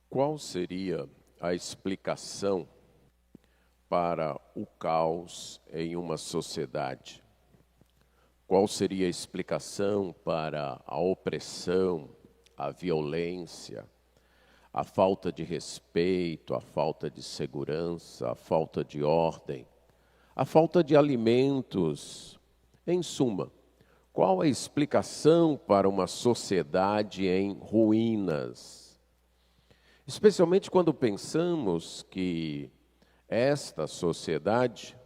Qual seria a explicação para o caos em uma sociedade? Qual seria a explicação para a opressão, a violência, a falta de respeito, a falta de segurança, a falta de ordem, a falta de alimentos? Em suma, qual a explicação para uma sociedade em ruínas? Especialmente quando pensamos que esta sociedade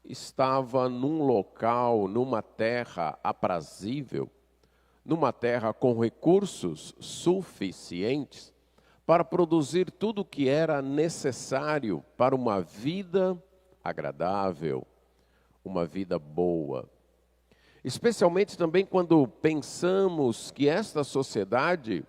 estava num local, numa terra aprazível, numa terra com recursos suficientes para produzir tudo o que era necessário para uma vida agradável, uma vida boa. Especialmente também quando pensamos que esta sociedade,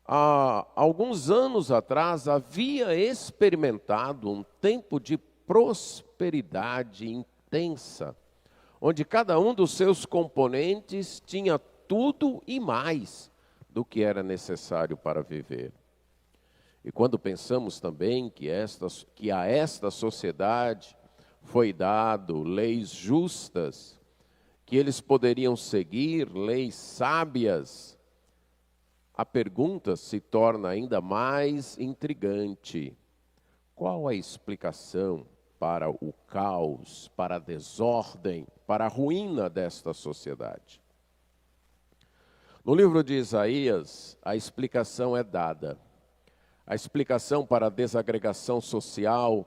há alguns anos atrás, havia experimentado um tempo de prosperidade intensa, onde cada um dos seus componentes tinha tudo e mais do que era necessário para viver. E quando pensamos também que a esta sociedade foi dado leis justas, que eles poderiam seguir, leis sábias, a pergunta se torna ainda mais intrigante. Qual a explicação para o caos, para a desordem, para a ruína desta sociedade? No livro de Isaías, a explicação é dada. A explicação para a desagregação social,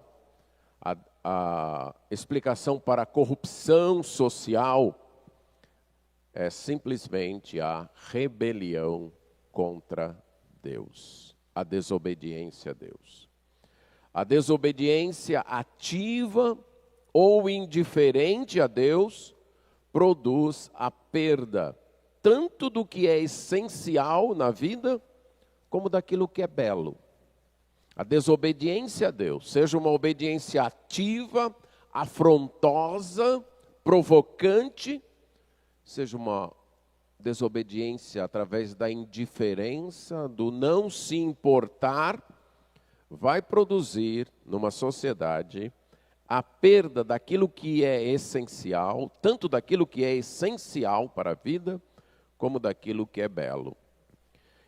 a explicação para a corrupção social, é simplesmente a rebelião contra Deus, a desobediência a Deus. A desobediência ativa ou indiferente a Deus produz a perda, tanto do que é essencial na vida, como daquilo que é belo. A desobediência a Deus, seja uma obediência ativa, afrontosa, provocante, seja uma desobediência através da indiferença, do não se importar, vai produzir numa sociedade a perda daquilo que é essencial, tanto daquilo que é essencial para a vida, como daquilo que é belo.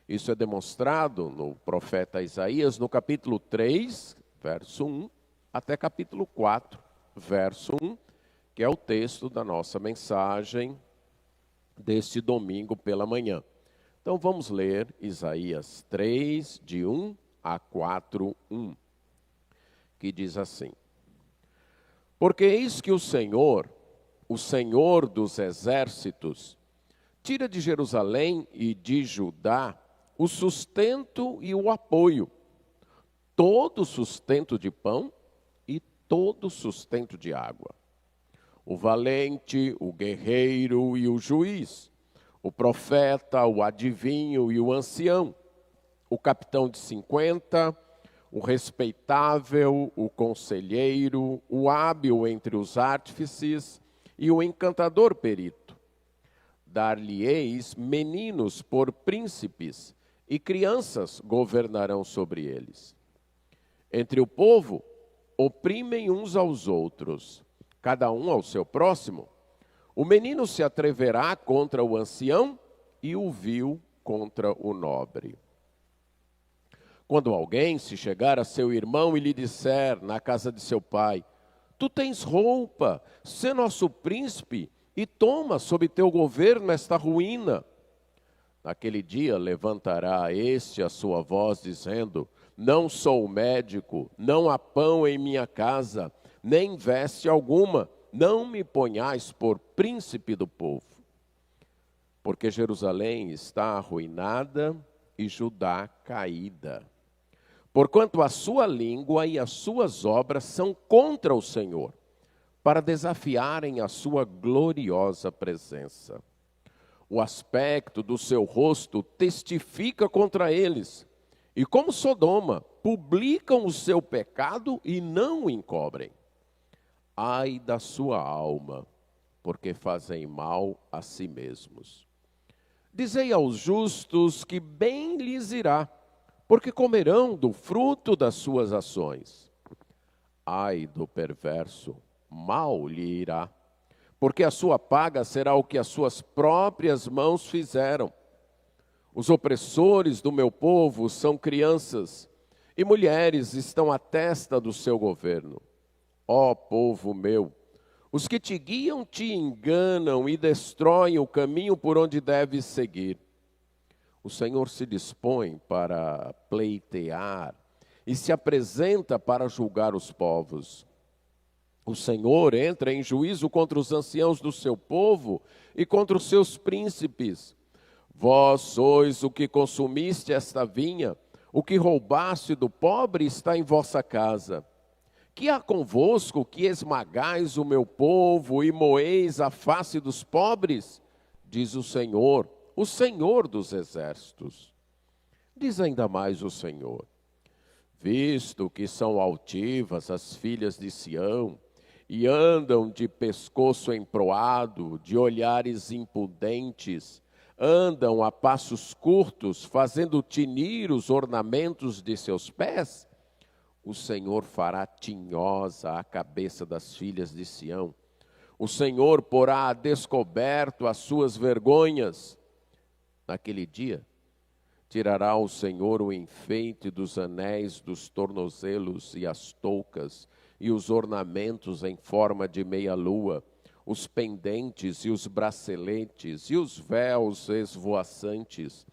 Isso é demonstrado no profeta Isaías, no capítulo 3, verso 1, até capítulo 4, verso 1, que é o texto da nossa mensagem deste domingo pela manhã. Então vamos ler Isaías 3, de 1 a 4, 1, que diz assim: Porque eis que o Senhor dos exércitos, tira de Jerusalém e de Judá o sustento e o apoio, todo sustento de pão e todo sustento de água. O valente, o guerreiro e o juiz, o profeta, o adivinho e o ancião, o capitão de 50, o respeitável, o conselheiro, o hábil entre os artífices e o encantador perito. Dar-lhe-eis meninos por príncipes, e crianças governarão sobre eles. Entre o povo, oprimem uns aos outros, cada um ao seu próximo. O menino se atreverá contra o ancião e o vil contra o nobre. Quando alguém se chegar a seu irmão e lhe disser na casa de seu pai: Tu tens roupa, sê nosso príncipe e toma sob teu governo esta ruína. Naquele dia levantará este a sua voz dizendo: Não sou médico, não há pão em minha casa, nem veste alguma, não me ponhais por príncipe do povo. Porque Jerusalém está arruinada e Judá caída. Porquanto a sua língua e as suas obras são contra o Senhor, para desafiarem a sua gloriosa presença. O aspecto do seu rosto testifica contra eles, e como Sodoma, publicam o seu pecado e não o encobrem. Ai da sua alma, porque fazem mal a si mesmos. Dizei aos justos que bem lhes irá, porque comerão do fruto das suas ações. Ai do perverso, mal lhe irá, porque a sua paga será o que as suas próprias mãos fizeram. Os opressores do meu povo são crianças, e mulheres estão à testa do seu governo. Ó povo meu, os que te guiam te enganam e destroem o caminho por onde deves seguir. O Senhor se dispõe para pleitear e se apresenta para julgar os povos. O Senhor entra em juízo contra os anciãos do seu povo e contra os seus príncipes. Vós sois o que consumiste esta vinha, o que roubaste do pobre está em vossa casa. Que há convosco que esmagais o meu povo e moeis a face dos pobres? Diz o Senhor dos exércitos. Diz ainda mais o Senhor: visto que são altivas as filhas de Sião, e andam de pescoço emproado, de olhares impudentes, andam a passos curtos, fazendo tinir os ornamentos de seus pés, o Senhor fará tinhosa a cabeça das filhas de Sião. O Senhor porá a descoberto as suas vergonhas. Naquele dia, tirará o Senhor o enfeite dos anéis dos tornozelos e as toucas, e os ornamentos em forma de meia-lua, os pendentes e os braceletes, e os véus esvoaçantes,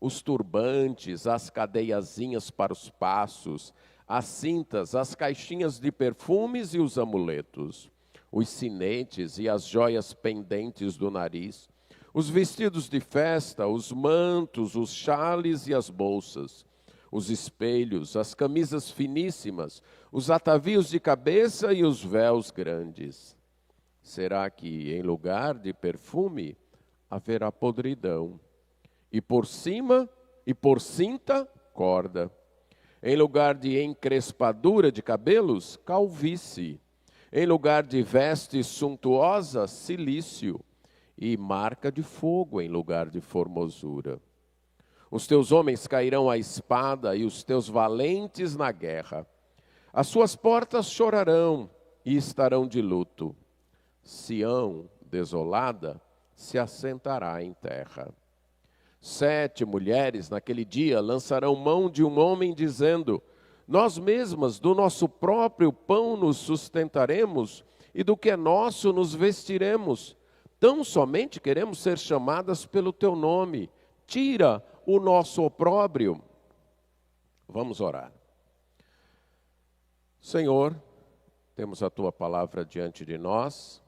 os turbantes, as cadeiazinhas para os passos, as cintas, as caixinhas de perfumes e os amuletos, os sinetes e as joias pendentes do nariz, os vestidos de festa, os mantos, os xales e as bolsas, os espelhos, as camisas finíssimas, os atavios de cabeça e os véus grandes. Será que em lugar de perfume haverá podridão, e por cima e por cinta corda? Em lugar de encrespadura de cabelos, calvície. Em lugar de veste suntuosa, cilício. E marca de fogo em lugar de formosura. Os teus homens cairão à espada e os teus valentes na guerra. As suas portas chorarão e estarão de luto. Sião, desolada, se assentará em terra. 7 mulheres naquele dia lançarão mão de um homem dizendo: nós mesmas do nosso próprio pão nos sustentaremos e do que é nosso nos vestiremos. Tão somente queremos ser chamadas pelo teu nome. Tira o nosso opróbrio. Vamos orar. Senhor, temos a tua palavra diante de nós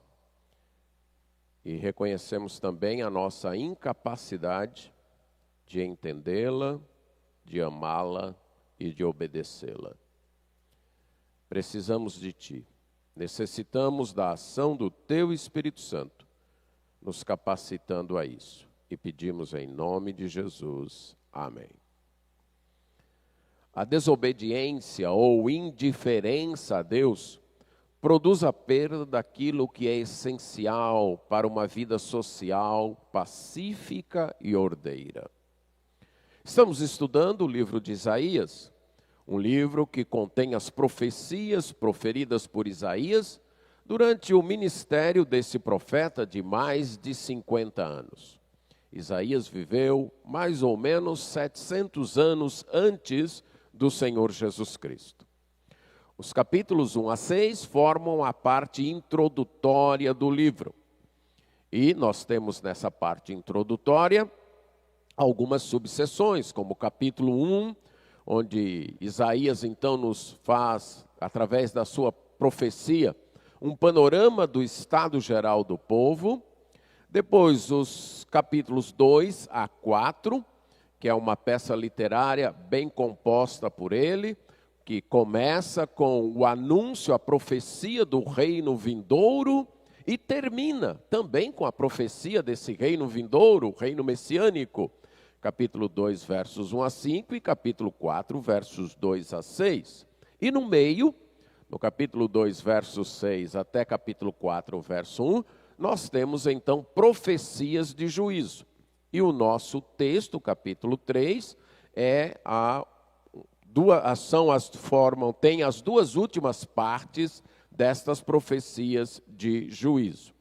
e reconhecemos também a nossa incapacidade de entendê-la, de amá-la e de obedecê-la. Precisamos de ti. Necessitamos da ação do teu Espírito Santo, nos capacitando a isso. E pedimos em nome de Jesus. Amém. A desobediência ou indiferença a Deus produz a perda daquilo que é essencial para uma vida social pacífica e ordeira. Estamos estudando o livro de Isaías, um livro que contém as profecias proferidas por Isaías durante o ministério desse profeta de mais de 50 anos. Isaías viveu mais ou menos 700 anos antes do Senhor Jesus Cristo. Os capítulos 1 a 6 formam a parte introdutória do livro. E nós temos nessa parte introdutória algumas subseções, como o capítulo 1, onde Isaías então nos faz, através da sua profecia, um panorama do estado geral do povo. Depois os capítulos 2 a 4, que é uma peça literária bem composta por ele, que começa com o anúncio, a profecia do reino vindouro e termina também com a profecia desse reino vindouro, o reino messiânico. Capítulo 2, versos 1 a 5 e capítulo 4, versos 2 a 6. E no meio, no capítulo 2, verso 6 até capítulo 4, verso 1, nós temos então profecias de juízo. E o nosso texto, capítulo 3, é a tem as duas últimas partes destas profecias de juízo.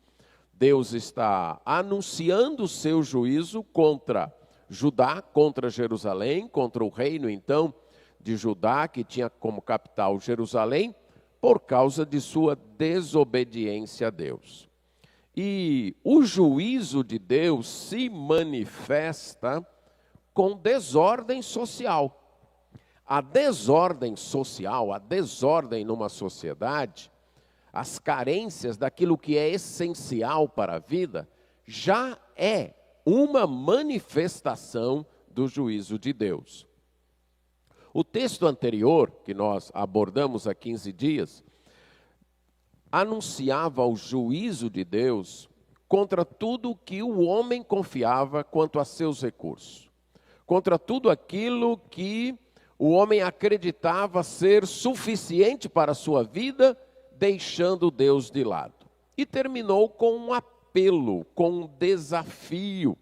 Deus está anunciando o seu juízo contra Judá, contra Jerusalém, contra o reino então de Judá, que tinha como capital Jerusalém, por causa de sua desobediência a Deus. E o juízo de Deus se manifesta com desordem social. A desordem social, a desordem numa sociedade, as carências daquilo que é essencial para a vida, já é uma manifestação do juízo de Deus. O texto anterior, que nós abordamos há 15 dias, anunciava o juízo de Deus contra tudo que o homem confiava quanto a seus recursos, contra tudo aquilo que o homem acreditava ser suficiente para a sua vida, deixando Deus de lado. E terminou com um apelo, com um desafio.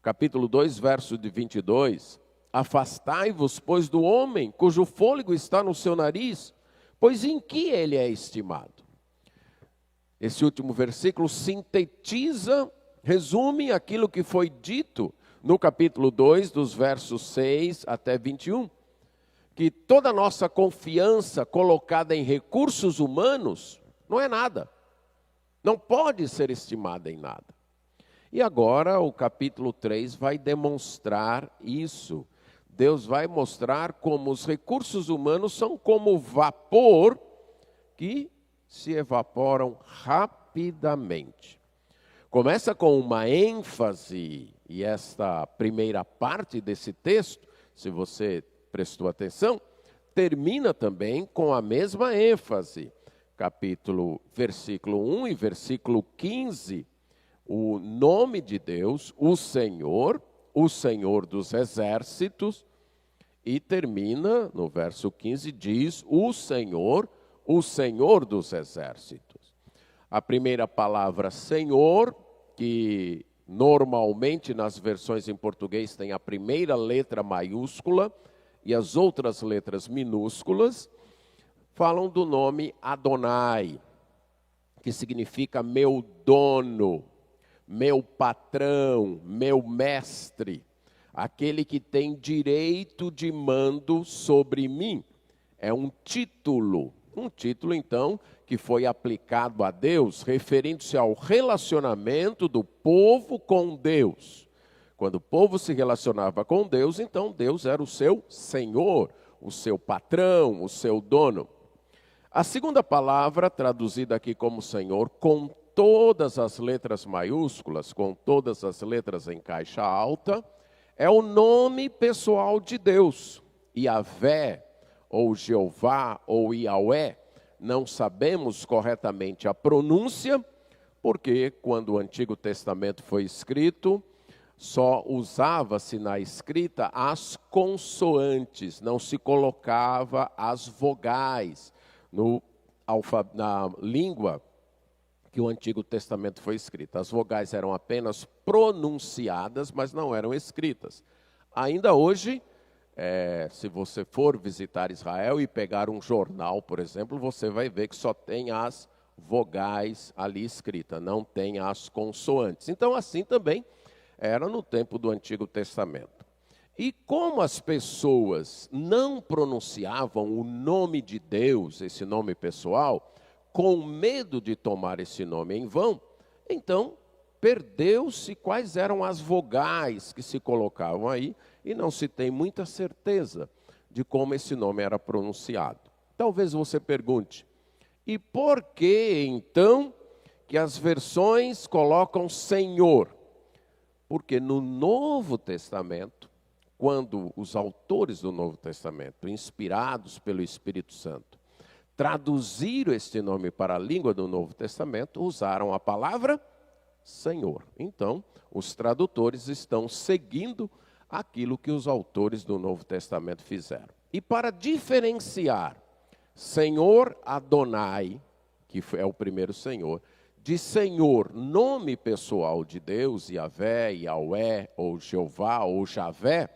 Capítulo 2, verso de 22. Afastai-vos, pois, do homem, cujo fôlego está no seu nariz, pois em que ele é estimado? Esse último versículo sintetiza, resume aquilo que foi dito no capítulo 2, dos versos 6 até 21. Que toda a nossa confiança colocada em recursos humanos não é nada. Não pode ser estimada em nada. E agora o capítulo 3 vai demonstrar isso. Deus vai mostrar como os recursos humanos são como vapor que se evaporam rapidamente. Começa com uma ênfase, e esta primeira parte desse texto, se você prestou atenção, termina também com a mesma ênfase. Versículo 1 e versículo 15, o nome de Deus, o Senhor dos exércitos, e termina no verso 15, diz o Senhor dos exércitos. A primeira palavra Senhor, que normalmente nas versões em português tem a primeira letra maiúscula, e as outras letras minúsculas, falam do nome Adonai, que significa meu dono, meu patrão, meu mestre, aquele que tem direito de mando sobre mim. É um título então, que foi aplicado a Deus, referindo-se ao relacionamento do povo com Deus. Quando o povo se relacionava com Deus, então Deus era o seu Senhor, o seu patrão, o seu dono. A segunda palavra, traduzida aqui como Senhor, com todas as letras maiúsculas, com todas as letras em caixa alta, é o nome pessoal de Deus. Yahvé, ou Jeová, ou Yahweh, não sabemos corretamente a pronúncia, porque quando o Antigo Testamento foi escrito, só usava-se na escrita as consoantes, não se colocava as vogais na língua que o Antigo Testamento foi escrito. As vogais eram apenas pronunciadas, mas não eram escritas. Ainda hoje, se você for visitar Israel e pegar um jornal, por exemplo, você vai ver que só tem as vogais ali escritas, não tem as consoantes. Então, assim também era no tempo do Antigo Testamento. E como as pessoas não pronunciavam o nome de Deus, esse nome pessoal, com medo de tomar esse nome em vão, então perdeu-se quais eram as vogais que se colocavam aí, e não se tem muita certeza de como esse nome era pronunciado. Talvez você pergunte, e por que então que as versões colocam Senhor? Porque no Novo Testamento, quando os autores do Novo Testamento, inspirados pelo Espírito Santo, traduziram este nome para a língua do Novo Testamento, usaram a palavra Senhor. Então, os tradutores estão seguindo aquilo que os autores do Novo Testamento fizeram. E para diferenciar Senhor Adonai, que é o primeiro Senhor, de Senhor, nome pessoal de Deus, Yahvé, Yahweh, ou Jeová, ou Javé,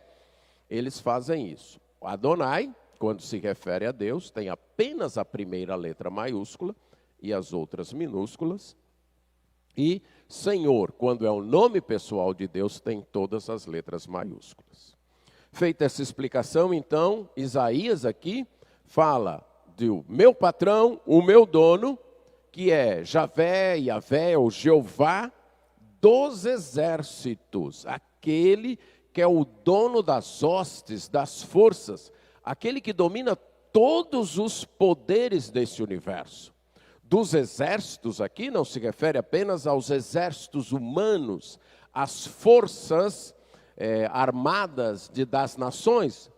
eles fazem isso. O Adonai quando se refere a Deus, tem apenas a primeira letra maiúscula e as outras minúsculas. E Senhor, quando é o nome pessoal de Deus, tem todas as letras maiúsculas. Feita essa explicação, então, Isaías aqui fala do meu patrão, o meu dono, que é Javé, Yavé, ou Jeová dos exércitos, aquele que é o dono das hostes, das forças, aquele que domina todos os poderes desse universo. Dos exércitos aqui não se refere apenas aos exércitos humanos, às forças armadas das nações,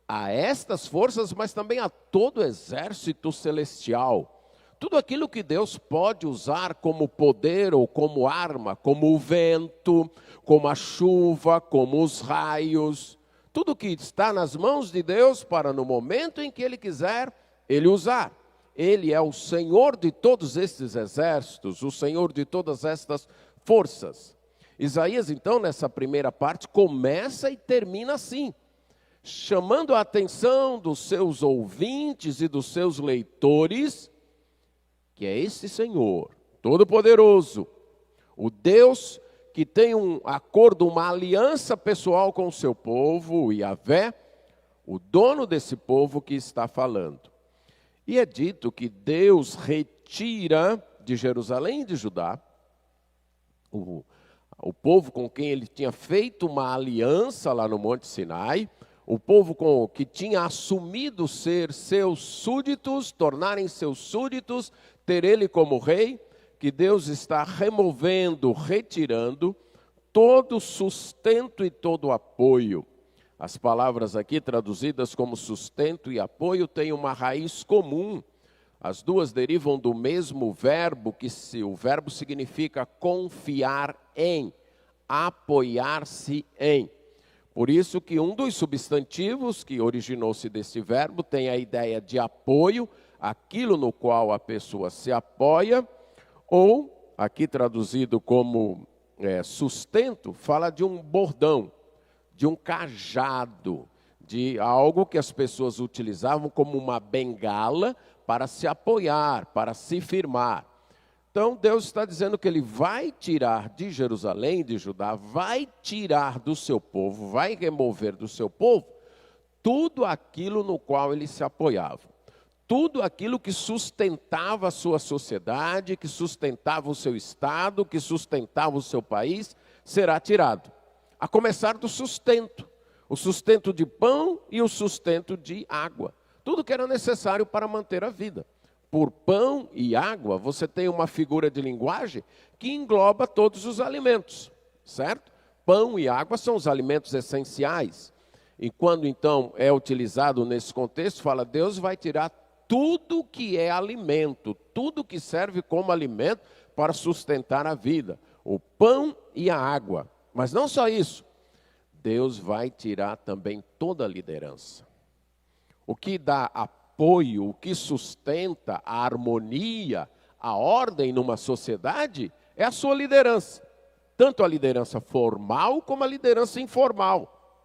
a estas forças, mas também a todo o exército celestial. Tudo aquilo que Deus pode usar como poder ou como arma, como o vento, como a chuva, como os raios, tudo que está nas mãos de Deus para no momento em que Ele quiser, Ele usar. Ele é o Senhor de todos estes exércitos, o Senhor de todas estas forças. Isaías, então, nessa primeira parte, começa e termina assim, chamando a atenção dos seus ouvintes e dos seus leitores, que é esse Senhor Todo-Poderoso, o Deus que tem um acordo, uma aliança pessoal com o seu povo, o Yavé, o dono desse povo que está falando. E é dito que Deus retira de Jerusalém e de Judá o povo com quem ele tinha feito uma aliança lá no Monte Sinai, o povo que tinha assumido ser seus súditos, tornarem seus súditos, ter ele como rei, que Deus está removendo, retirando todo o sustento e todo o apoio. As palavras aqui traduzidas como sustento e apoio têm uma raiz comum. As duas derivam do mesmo verbo, o verbo significa confiar em, apoiar-se em. Por isso que um dos substantivos que originou-se desse verbo tem a ideia de apoio, aquilo no qual a pessoa se apoia, ou, aqui traduzido como sustento, fala de um bordão, de um cajado, de algo que as pessoas utilizavam como uma bengala para se apoiar, para se firmar. Então Deus está dizendo que Ele vai tirar de Jerusalém, de Judá, vai tirar do seu povo, vai remover do seu povo tudo aquilo no qual ele se apoiava. Tudo aquilo que sustentava a sua sociedade, que sustentava o seu estado, que sustentava o seu país, será tirado. A começar do sustento, o sustento de pão e o sustento de água. Tudo que era necessário para manter a vida. Por pão e água, você tem uma figura de linguagem que engloba todos os alimentos, certo? Pão e água são os alimentos essenciais. E quando então é utilizado nesse contexto, fala, Deus vai tirar tudo que é alimento, tudo que serve como alimento para sustentar a vida. O pão e a água. Mas não só isso, Deus vai tirar também toda a liderança. O que dá apoio, o que sustenta a harmonia, a ordem numa sociedade, é a sua liderança. Tanto a liderança formal como a liderança informal.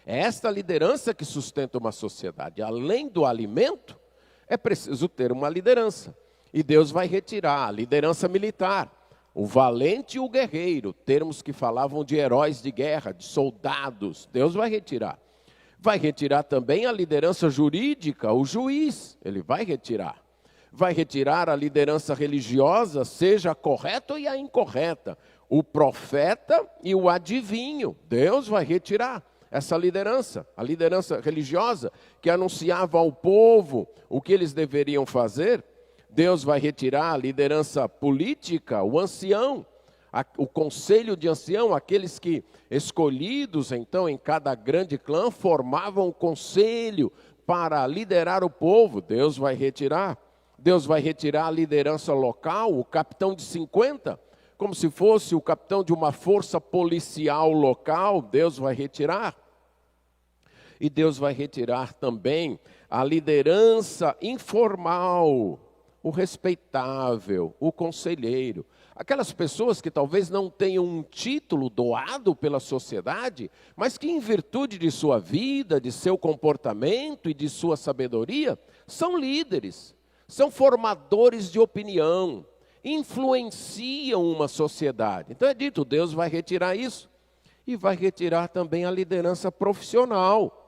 É esta liderança que sustenta uma sociedade. Além do alimento, é preciso ter uma liderança. E Deus vai retirar a liderança militar, o valente e o guerreiro, termos que falavam de heróis de guerra, de soldados. Deus vai retirar. Vai retirar também a liderança jurídica, o juiz, ele vai retirar. Vai retirar a liderança religiosa, seja a correta ou a incorreta. O profeta e o adivinho, Deus vai retirar essa liderança. A liderança religiosa que anunciava ao povo o que eles deveriam fazer, Deus vai retirar a liderança política, o ancião, o conselho de ancião, aqueles que escolhidos então em cada grande clã formavam um conselho para liderar o povo. Deus vai retirar. Deus vai retirar a liderança local, o capitão de 50, como se fosse o capitão de uma força policial local, Deus vai retirar. E Deus vai retirar também a liderança informal, o respeitável, o conselheiro. Aquelas pessoas que talvez não tenham um título doado pela sociedade, mas que em virtude de sua vida, de seu comportamento e de sua sabedoria, são líderes, são formadores de opinião, influenciam uma sociedade. Então é dito, Deus vai retirar isso e vai retirar também a liderança profissional.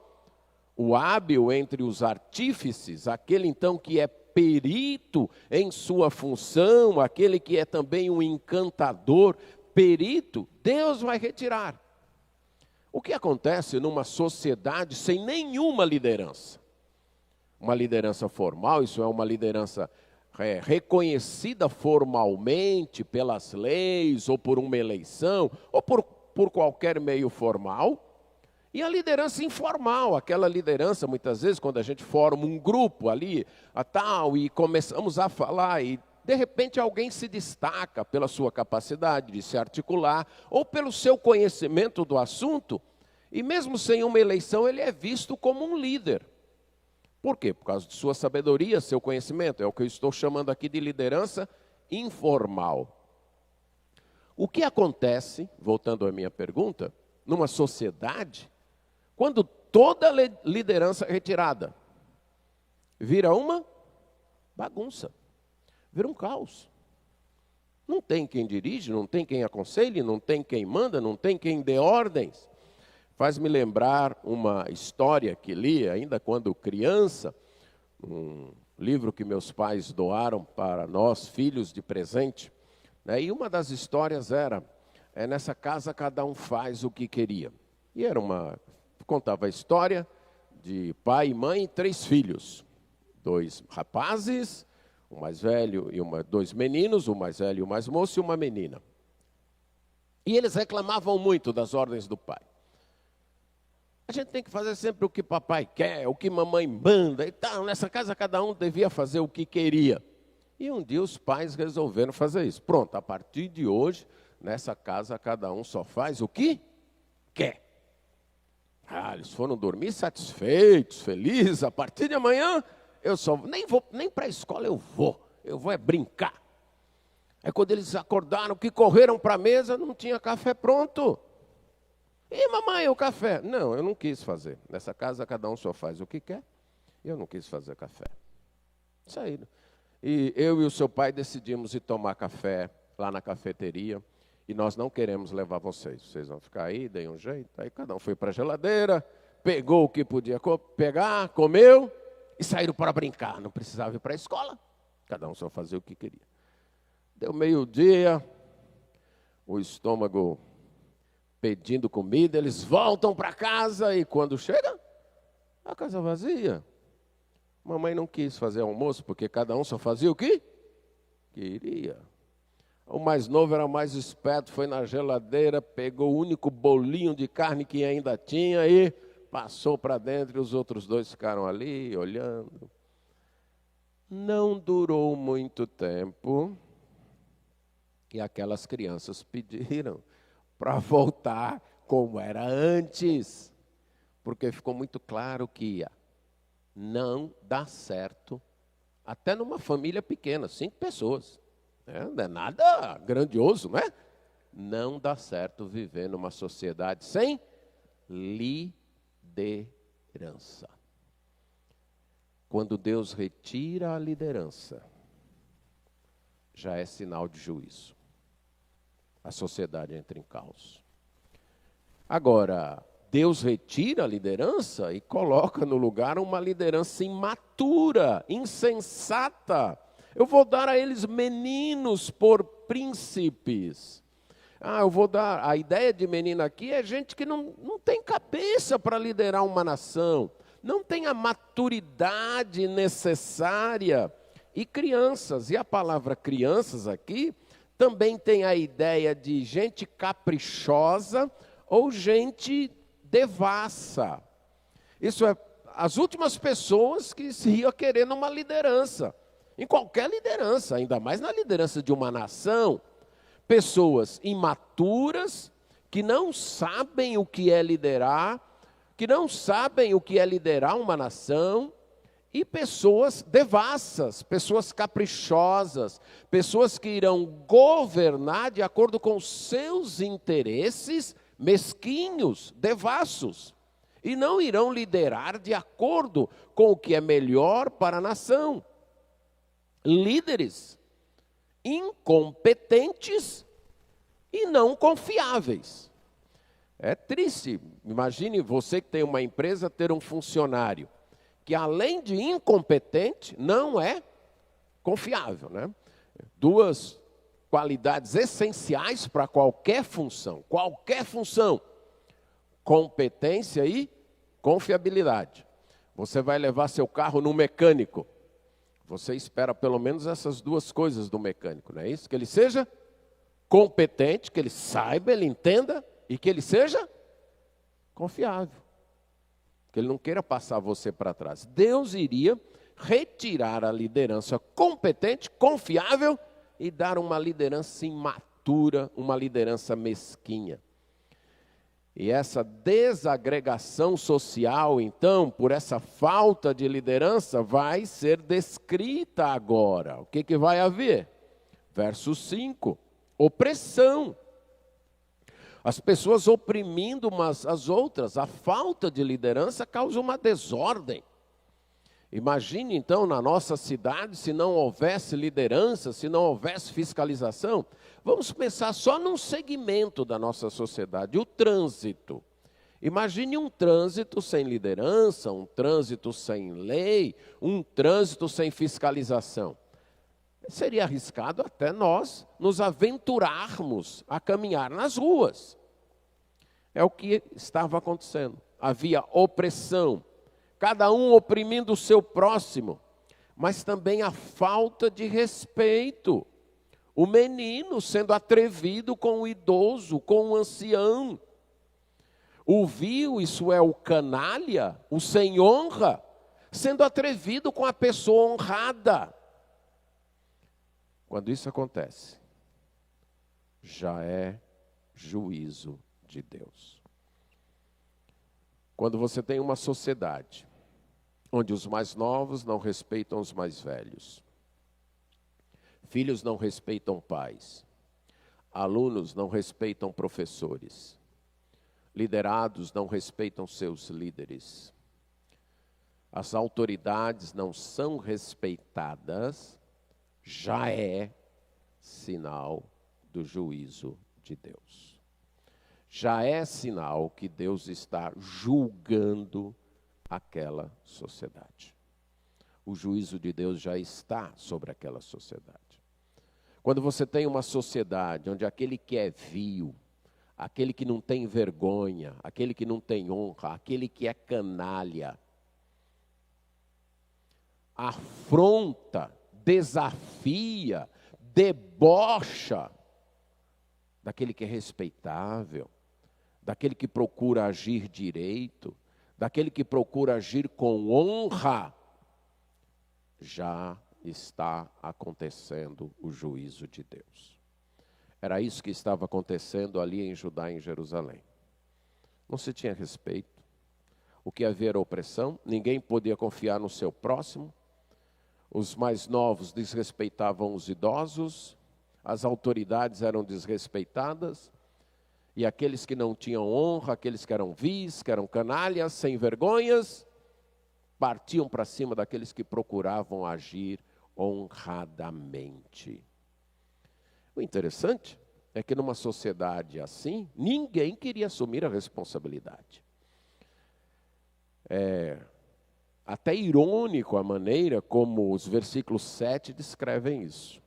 O hábil entre os artífices, aquele então que é perito em sua função, aquele que é também um encantador, perito, Deus vai retirar. O que acontece numa sociedade sem nenhuma liderança? Uma liderança formal, isso é uma liderança reconhecida formalmente pelas leis, ou por uma eleição, ou por qualquer meio formal. E a liderança informal, aquela liderança, muitas vezes, quando a gente forma um grupo ali, e começamos a falar, e de repente alguém se destaca pela sua capacidade de se articular, ou pelo seu conhecimento do assunto, e mesmo sem uma eleição, ele é visto como um líder. Por quê? Por causa de sua sabedoria, seu conhecimento. É o que eu estou chamando aqui de liderança informal. O que acontece, voltando à minha pergunta, numa sociedade, quando toda liderança é retirada, vira uma bagunça, vira um caos. Não tem quem dirige, não tem quem aconselhe, não tem quem manda, não tem quem dê ordens. Faz-me lembrar uma história que li ainda quando criança, um livro que meus pais doaram para nós, filhos, de presente. E uma das histórias era, nessa casa cada um faz o que queria. E contava a história de pai e mãe e 3 filhos. 2 rapazes, o mais velho e 2 meninos, o mais velho e o mais moço e uma menina. E eles reclamavam muito das ordens do pai. A gente tem que fazer sempre o que papai quer, o que mamãe manda e tal. Nessa casa cada um devia fazer o que queria. E um dia os pais resolveram fazer isso. Pronto, a partir de hoje, nessa casa cada um só faz o que quer. Eles foram dormir satisfeitos, felizes. A partir de amanhã, eu nem para a escola eu vou brincar. Aí quando eles acordaram, que correram para a mesa, não tinha café pronto. E mamãe, o café? Não, eu não quis fazer. Nessa casa cada um só faz o que quer. Eu não quis fazer café. Saíram. E eu e o seu pai decidimos ir tomar café lá na cafeteria. E nós não queremos levar vocês. Vocês vão ficar aí, deem um jeito. Aí cada um foi para a geladeira, pegou o que podia pegar, comeu e saíram para brincar. Não precisava ir para a escola. Cada um só fazia o que queria. Deu meio-dia, o estômago pedindo comida, eles voltam para casa e quando chega, a casa vazia. Mamãe não quis fazer almoço porque cada um só fazia o que queria. O mais novo era mais esperto, foi na geladeira, pegou o único bolinho de carne que ainda tinha e passou para dentro e os outros 2 ficaram ali olhando. Não durou muito tempo e aquelas crianças pediram para voltar como era antes, porque ficou muito claro que não dá certo, até numa família pequena, 5 pessoas. Não é nada grandioso, não é? Não dá certo viver numa sociedade sem liderança. Quando Deus retira a liderança, já é sinal de juízo. A sociedade entra em caos. Agora, Deus retira a liderança e coloca no lugar uma liderança imatura, insensata. Eu vou dar a eles meninos por príncipes. Eu vou dar... A ideia de menino aqui é gente que não tem cabeça para liderar uma nação. Não tem a maturidade necessária. E crianças. E a palavra crianças aqui também tem a ideia de gente caprichosa ou gente devassa. Isso é as últimas pessoas que se iam querer numa liderança. Em qualquer liderança, ainda mais na liderança de uma nação, pessoas imaturas, que não sabem o que é liderar, que não sabem o que é liderar uma nação, e pessoas devassas, pessoas caprichosas, pessoas que irão governar de acordo com seus interesses mesquinhos, devassos, e não irão liderar de acordo com o que é melhor para a nação. Líderes incompetentes e não confiáveis. É triste. Imagine você que tem uma empresa ter um funcionário que, além de incompetente, não é confiável, né? Duas qualidades essenciais para qualquer função. Qualquer função. Competência e confiabilidade. Você vai levar seu carro no mecânico. Você espera pelo menos essas duas coisas do mecânico, não é isso? Que ele seja competente, que ele saiba, ele entenda e que ele seja confiável. Que ele não queira passar você para trás. Deus iria retirar a liderança competente, confiável e dar uma liderança imatura, uma liderança mesquinha. E essa desagregação social, então, por essa falta de liderança, vai ser descrita agora. O que vai haver? Verso 5, opressão. As pessoas oprimindo umas às outras. A falta de liderança causa uma desordem. Imagine, então, na nossa cidade, se não houvesse liderança, se não houvesse fiscalização. Vamos pensar só num segmento da nossa sociedade, o trânsito. Imagine um trânsito sem liderança, um trânsito sem lei, um trânsito sem fiscalização. Seria arriscado até nós nos aventurarmos a caminhar nas ruas. É o que estava acontecendo. Havia opressão, cada um oprimindo o seu próximo, mas também a falta de respeito. O menino sendo atrevido com o idoso, com o ancião. O vil, isso é o canalha, o sem honra, sendo atrevido com a pessoa honrada. Quando isso acontece, já é juízo de Deus. Quando você tem uma sociedade onde os mais novos não respeitam os mais velhos, filhos não respeitam pais, alunos não respeitam professores, liderados não respeitam seus líderes, as autoridades não são respeitadas, já é sinal do juízo de Deus. Já é sinal que Deus está julgando aquela sociedade. O juízo de Deus já está sobre aquela sociedade. Quando você tem uma sociedade onde aquele que é vil, aquele que não tem vergonha, aquele que não tem honra, aquele que é canalha, afronta, desafia, debocha daquele que é respeitável, daquele que procura agir direito, daquele que procura agir com honra, já está acontecendo o juízo de Deus. Era isso que estava acontecendo ali em Judá e em Jerusalém. Não se tinha respeito. O que havia era opressão, ninguém podia confiar no seu próximo. Os mais novos desrespeitavam os idosos, as autoridades eram desrespeitadas, e aqueles que não tinham honra, aqueles que eram vis, que eram canalhas, sem vergonhas, partiam para cima daqueles que procuravam agir honradamente. O interessante é que numa sociedade assim, ninguém queria assumir a responsabilidade. É até irônico a maneira como os versículos 7 descrevem isso.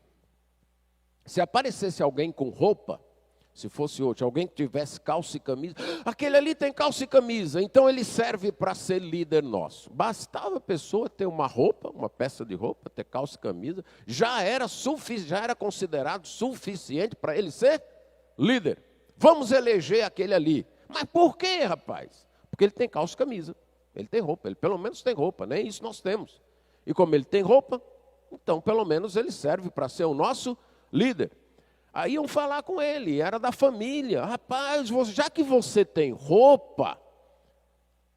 Se aparecesse alguém com roupa, se fosse hoje, alguém que tivesse calça e camisa, aquele ali tem calça e camisa, então ele serve para ser líder nosso. Bastava a pessoa ter uma roupa, uma peça de roupa, ter calça e camisa, já era considerado suficiente para ele ser líder. Vamos eleger aquele ali. Mas por quê, rapaz? Porque ele tem calça e camisa, ele tem roupa, ele pelo menos tem roupa, nem isso nós temos. E como ele tem roupa, então pelo menos ele serve para ser o nosso líder. Aí iam falar com ele, era da família. Rapaz, já que você tem roupa,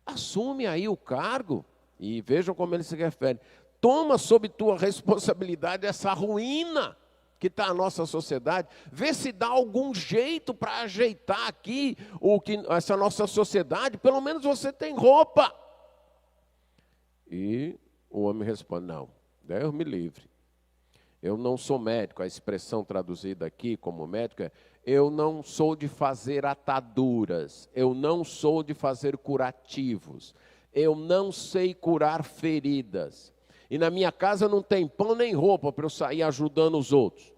assume aí o cargo. E vejam como ele se refere. Toma sob tua responsabilidade essa ruína que está a nossa sociedade. Vê se dá algum jeito para ajeitar aqui essa nossa sociedade. Pelo menos você tem roupa. E o homem responde, não, Deus me livre. Eu não sou médico. A expressão traduzida aqui como médico é: eu não sou de fazer ataduras. Eu não sou de fazer curativos. Eu não sei curar feridas. E na minha casa não tem pão nem roupa para eu sair ajudando os outros.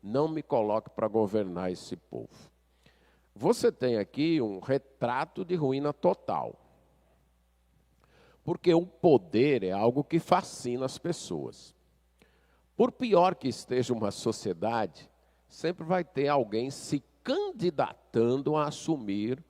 Não me coloque para governar esse povo. Você tem aqui um retrato de ruína total. Porque o poder é algo que fascina as pessoas. Por pior que esteja uma sociedade, sempre vai ter alguém se candidatando a assumir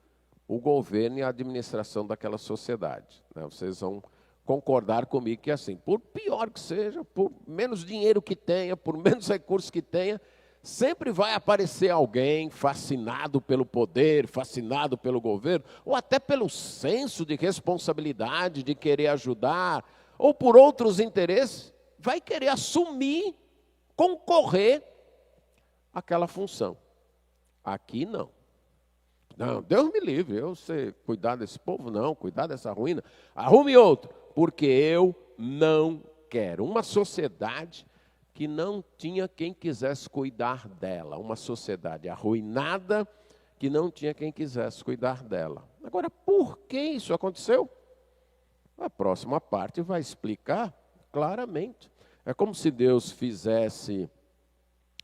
o governo e a administração daquela sociedade. Vocês vão concordar comigo que assim, por pior que seja, por menos dinheiro que tenha, por menos recursos que tenha, sempre vai aparecer alguém fascinado pelo poder, fascinado pelo governo, ou até pelo senso de responsabilidade, de querer ajudar, ou por outros interesses, vai querer assumir, concorrer àquela função. Aqui não. Não, Deus me livre, eu sei cuidar desse povo, não, cuidar dessa ruína. Arrume outro, porque eu não quero. Uma sociedade que não tinha quem quisesse cuidar dela. Uma sociedade arruinada que não tinha quem quisesse cuidar dela. Agora, por que isso aconteceu? A próxima parte vai explicar claramente. É como se Deus fizesse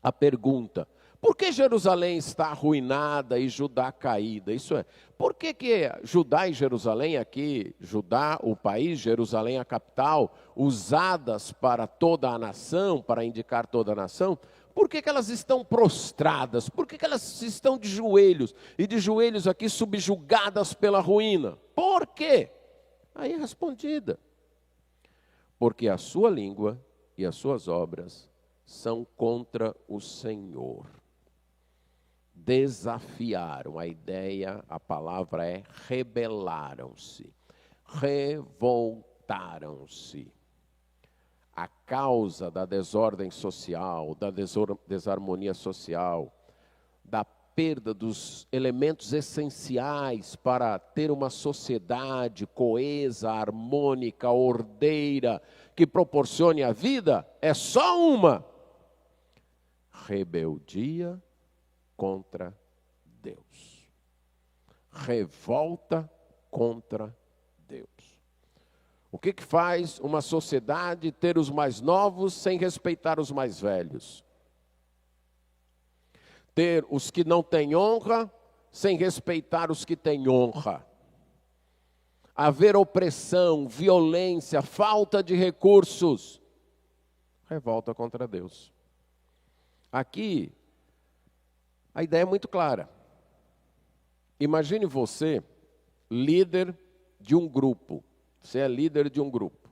a pergunta: por que Jerusalém está arruinada e Judá caída? Isso é, por que Judá e Jerusalém aqui, Judá, o país, Jerusalém, a capital, usadas para toda a nação, para indicar toda a nação, por que elas estão prostradas? Por que elas estão de joelhos? E de joelhos aqui subjugadas pela ruína? Por quê? Aí é respondida: porque a sua língua e as suas obras são contra o Senhor. Desafiaram, a ideia, a palavra é rebelaram-se, revoltaram-se. A causa da desordem social, da desarmonia social, da perda dos elementos essenciais para ter uma sociedade coesa, harmônica, ordeira, que proporcione a vida, é só uma: rebeldia contra Deus. Revolta contra Deus. O que faz uma sociedade ter os mais novos sem respeitar os mais velhos? Ter os que não têm honra sem respeitar os que têm honra. Haver opressão, violência, falta de recursos. Revolta contra Deus. Aqui, a ideia é muito clara. Imagine você, líder de um grupo. Você é líder de um grupo.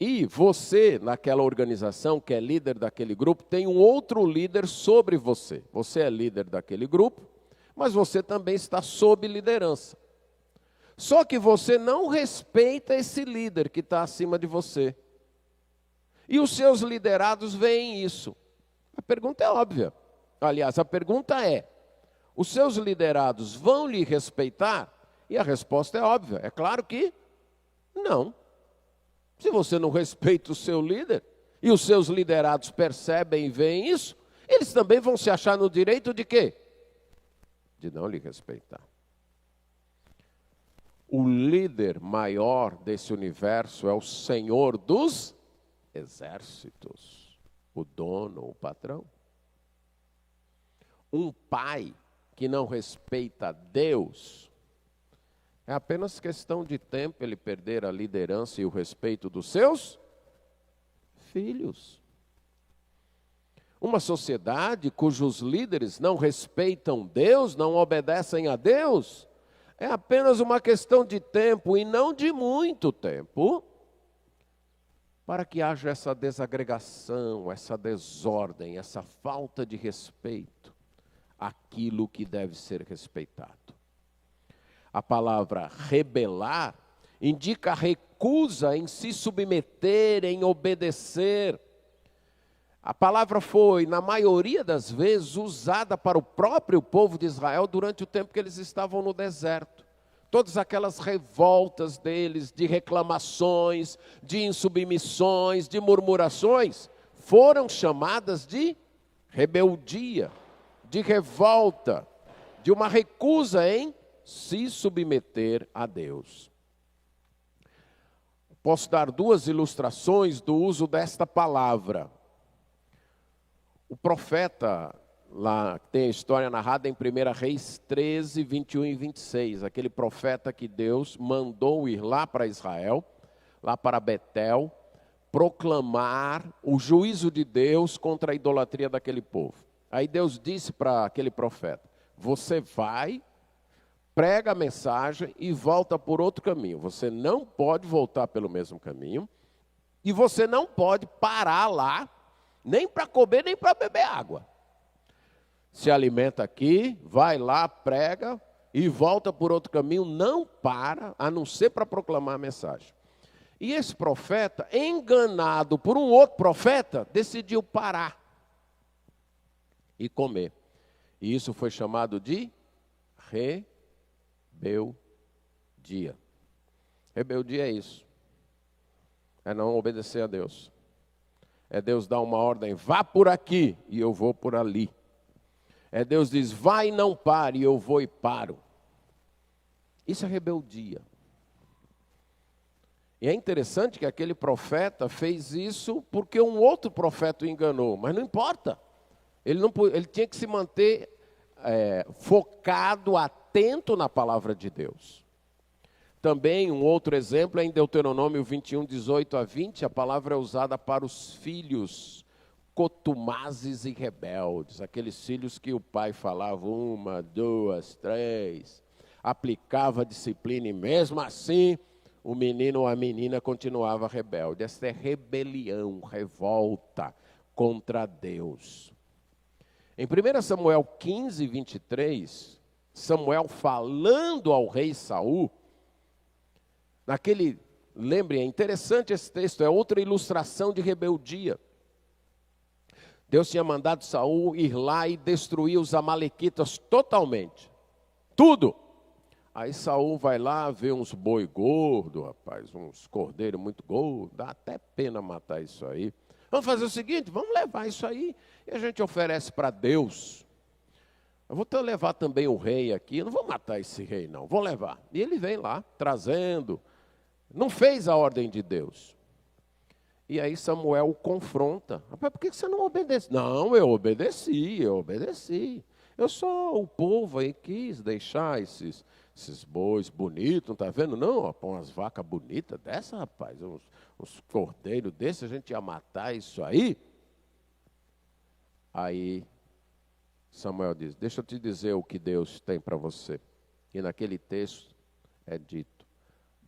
E você, naquela organização, que é líder daquele grupo, tem um outro líder sobre você. Você é líder daquele grupo, mas você também está sob liderança. Só que você não respeita esse líder que está acima de você. E os seus liderados veem isso. A pergunta é óbvia. Aliás, a pergunta é: os seus liderados vão lhe respeitar? E a resposta é óbvia. É claro que não. Se você não respeita o seu líder, e os seus liderados percebem e veem isso, eles também vão se achar no direito de quê? De não lhe respeitar. O líder maior desse universo é o Senhor dos exércitos, o dono, o patrão. Um pai que não respeita Deus, é apenas questão de tempo ele perder a liderança e o respeito dos seus filhos. Uma sociedade cujos líderes não respeitam Deus, não obedecem a Deus, é apenas uma questão de tempo, e não de muito tempo, para que haja essa desagregação, essa desordem, essa falta de respeito àquilo que deve ser respeitado. A palavra rebelar indica recusa em se submeter, em obedecer. A palavra foi, na maioria das vezes, usada para o próprio povo de Israel durante o tempo que eles estavam no deserto. Todas aquelas revoltas deles, de reclamações, de insubmissões, de murmurações, foram chamadas de rebeldia, de revolta, de uma recusa em se submeter a Deus. Posso dar duas ilustrações do uso desta palavra. O profeta, lá tem a história narrada em 1 Reis 13, 21 e 26. Aquele profeta que Deus mandou ir lá para Israel, lá para Betel, proclamar o juízo de Deus contra a idolatria daquele povo. Aí Deus disse para aquele profeta, você vai, prega a mensagem e volta por outro caminho. Você não pode voltar pelo mesmo caminho e você não pode parar lá, nem para comer, nem para beber água. Se alimenta aqui, vai lá, prega e volta por outro caminho, não para, a não ser para proclamar a mensagem. E esse profeta, enganado por um outro profeta, decidiu parar e comer. E isso foi chamado de rebeldia. Rebeldia é isso. É não obedecer a Deus. É Deus dar uma ordem, vá por aqui e eu vou por ali. É Deus diz, vai e não pare, e eu vou e paro. Isso é rebeldia. E é interessante que aquele profeta fez isso porque um outro profeta o enganou, mas não importa. Ele tinha que se manter focado, atento na palavra de Deus. Também um outro exemplo é em Deuteronômio 21, 18 a 20, a palavra é usada para os filhos contumazes e rebeldes, aqueles filhos que o pai falava 1, 2, 3, aplicava a disciplina e mesmo assim o menino ou a menina continuava rebelde. Essa é rebelião, revolta contra Deus. Em 1 Samuel 15, 23, Samuel falando ao rei Saul, lembre, é interessante esse texto, é outra ilustração de rebeldia. Deus tinha mandado Saul ir lá e destruir os amalequitas totalmente. Tudo. Aí Saul vai lá, vê uns boi gordo, rapaz, uns cordeiros muito gordos, dá até pena matar isso aí. Vamos fazer o seguinte, vamos levar isso aí e a gente oferece para Deus. Eu vou levar também o rei aqui, eu não vou matar esse rei não, vou levar. E ele vem lá, trazendo, não fez a ordem de Deus. E aí Samuel o confronta. Rapaz, por que você não obedece? Não, eu obedeci. Eu só, o povo aí quis deixar esses bois bonitos, não está vendo? Não, ó, põe umas vacas bonitas dessa, rapaz, uns cordeiros desses, a gente ia matar isso aí. Aí Samuel diz, deixa eu te dizer o que Deus tem para você. E naquele texto é dito,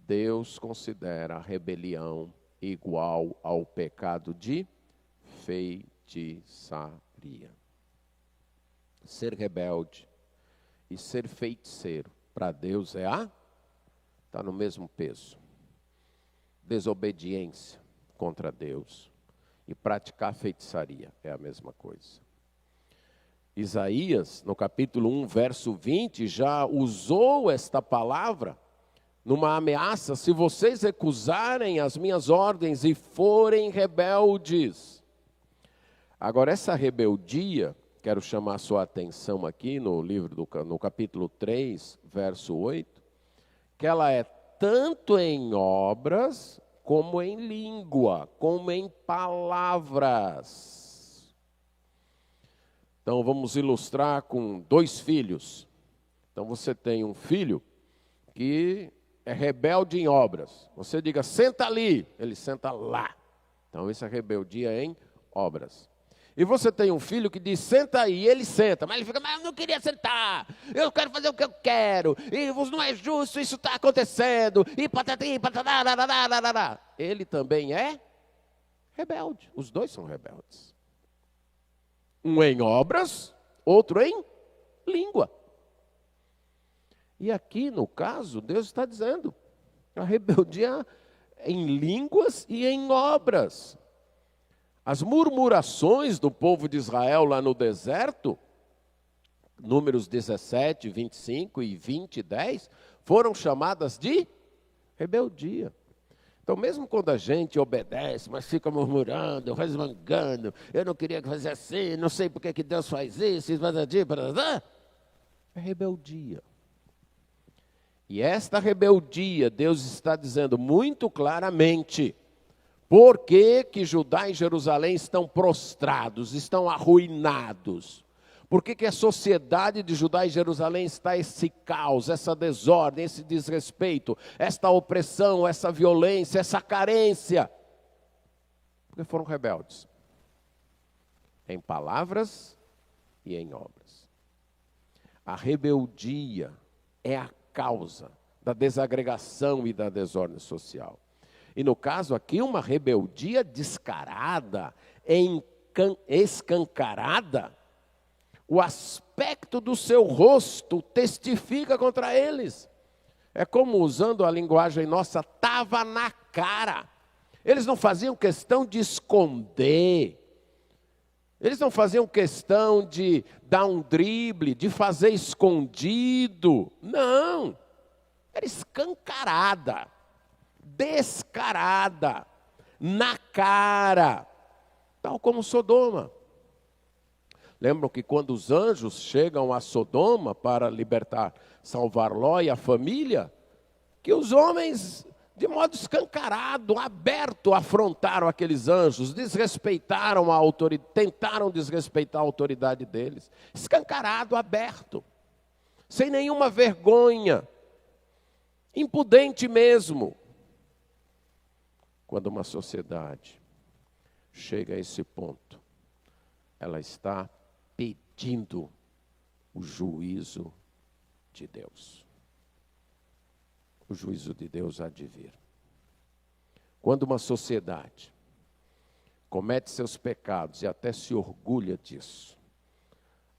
Deus considera a rebelião igual ao pecado de feitiçaria. Ser rebelde e ser feiticeiro para Deus está no mesmo peso. Desobediência contra Deus e praticar feitiçaria é a mesma coisa. Isaías, no capítulo 1, verso 20, já usou esta palavra numa ameaça, se vocês recusarem as minhas ordens e forem rebeldes. Agora, essa rebeldia, quero chamar a sua atenção aqui no capítulo 3, verso 8, que ela é tanto em obras, como em língua, como em palavras. Então, vamos ilustrar com 2 filhos. Então, você tem um filho que é rebelde em obras. Você diga, senta ali, ele senta lá. Então, isso é rebeldia em obras. E você tem um filho que diz, senta aí, e ele senta. Mas ele fica, mas eu não queria sentar. Eu quero fazer o que eu quero. E não é justo, isso está acontecendo. E patati, patatá. Ele também é rebelde. Os dois são rebeldes. Um em obras, outro em língua. E aqui, no caso, Deus está dizendo, a rebeldia em línguas e em obras. As murmurações do povo de Israel lá no deserto, Números 17, 25 e 20, 10, foram chamadas de rebeldia. Então, mesmo quando a gente obedece, mas fica murmurando, resmungando, eu não queria que fizesse assim, não sei por que Deus faz isso, é rebeldia. E esta rebeldia, Deus está dizendo muito claramente, por que que Judá e Jerusalém estão prostrados, estão arruinados? Por que que a sociedade de Judá e Jerusalém está esse caos, essa desordem, esse desrespeito, esta opressão, essa violência, essa carência? Porque foram rebeldes. Em palavras e em obras. A rebeldia é a causa da desagregação e da desordem social. E no caso aqui, uma rebeldia descarada, escancarada. O aspecto do seu rosto testifica contra eles. É como, usando a linguagem nossa, estava na cara. Eles não faziam questão de esconder. Eles não faziam questão de dar um drible, de fazer escondido. Não. Era escancarada, descarada, na cara, tal como Sodoma. Lembram que quando os anjos chegam a Sodoma para libertar, salvar Ló e a família, que os homens, de modo escancarado, aberto, afrontaram aqueles anjos, desrespeitaram a autoridade, tentaram desrespeitar a autoridade deles. Escancarado, aberto, sem nenhuma vergonha, impudente mesmo. Quando uma sociedade chega a esse ponto, ela está pedindo o juízo de Deus. O juízo de Deus há de vir. Quando uma sociedade comete seus pecados e até se orgulha disso,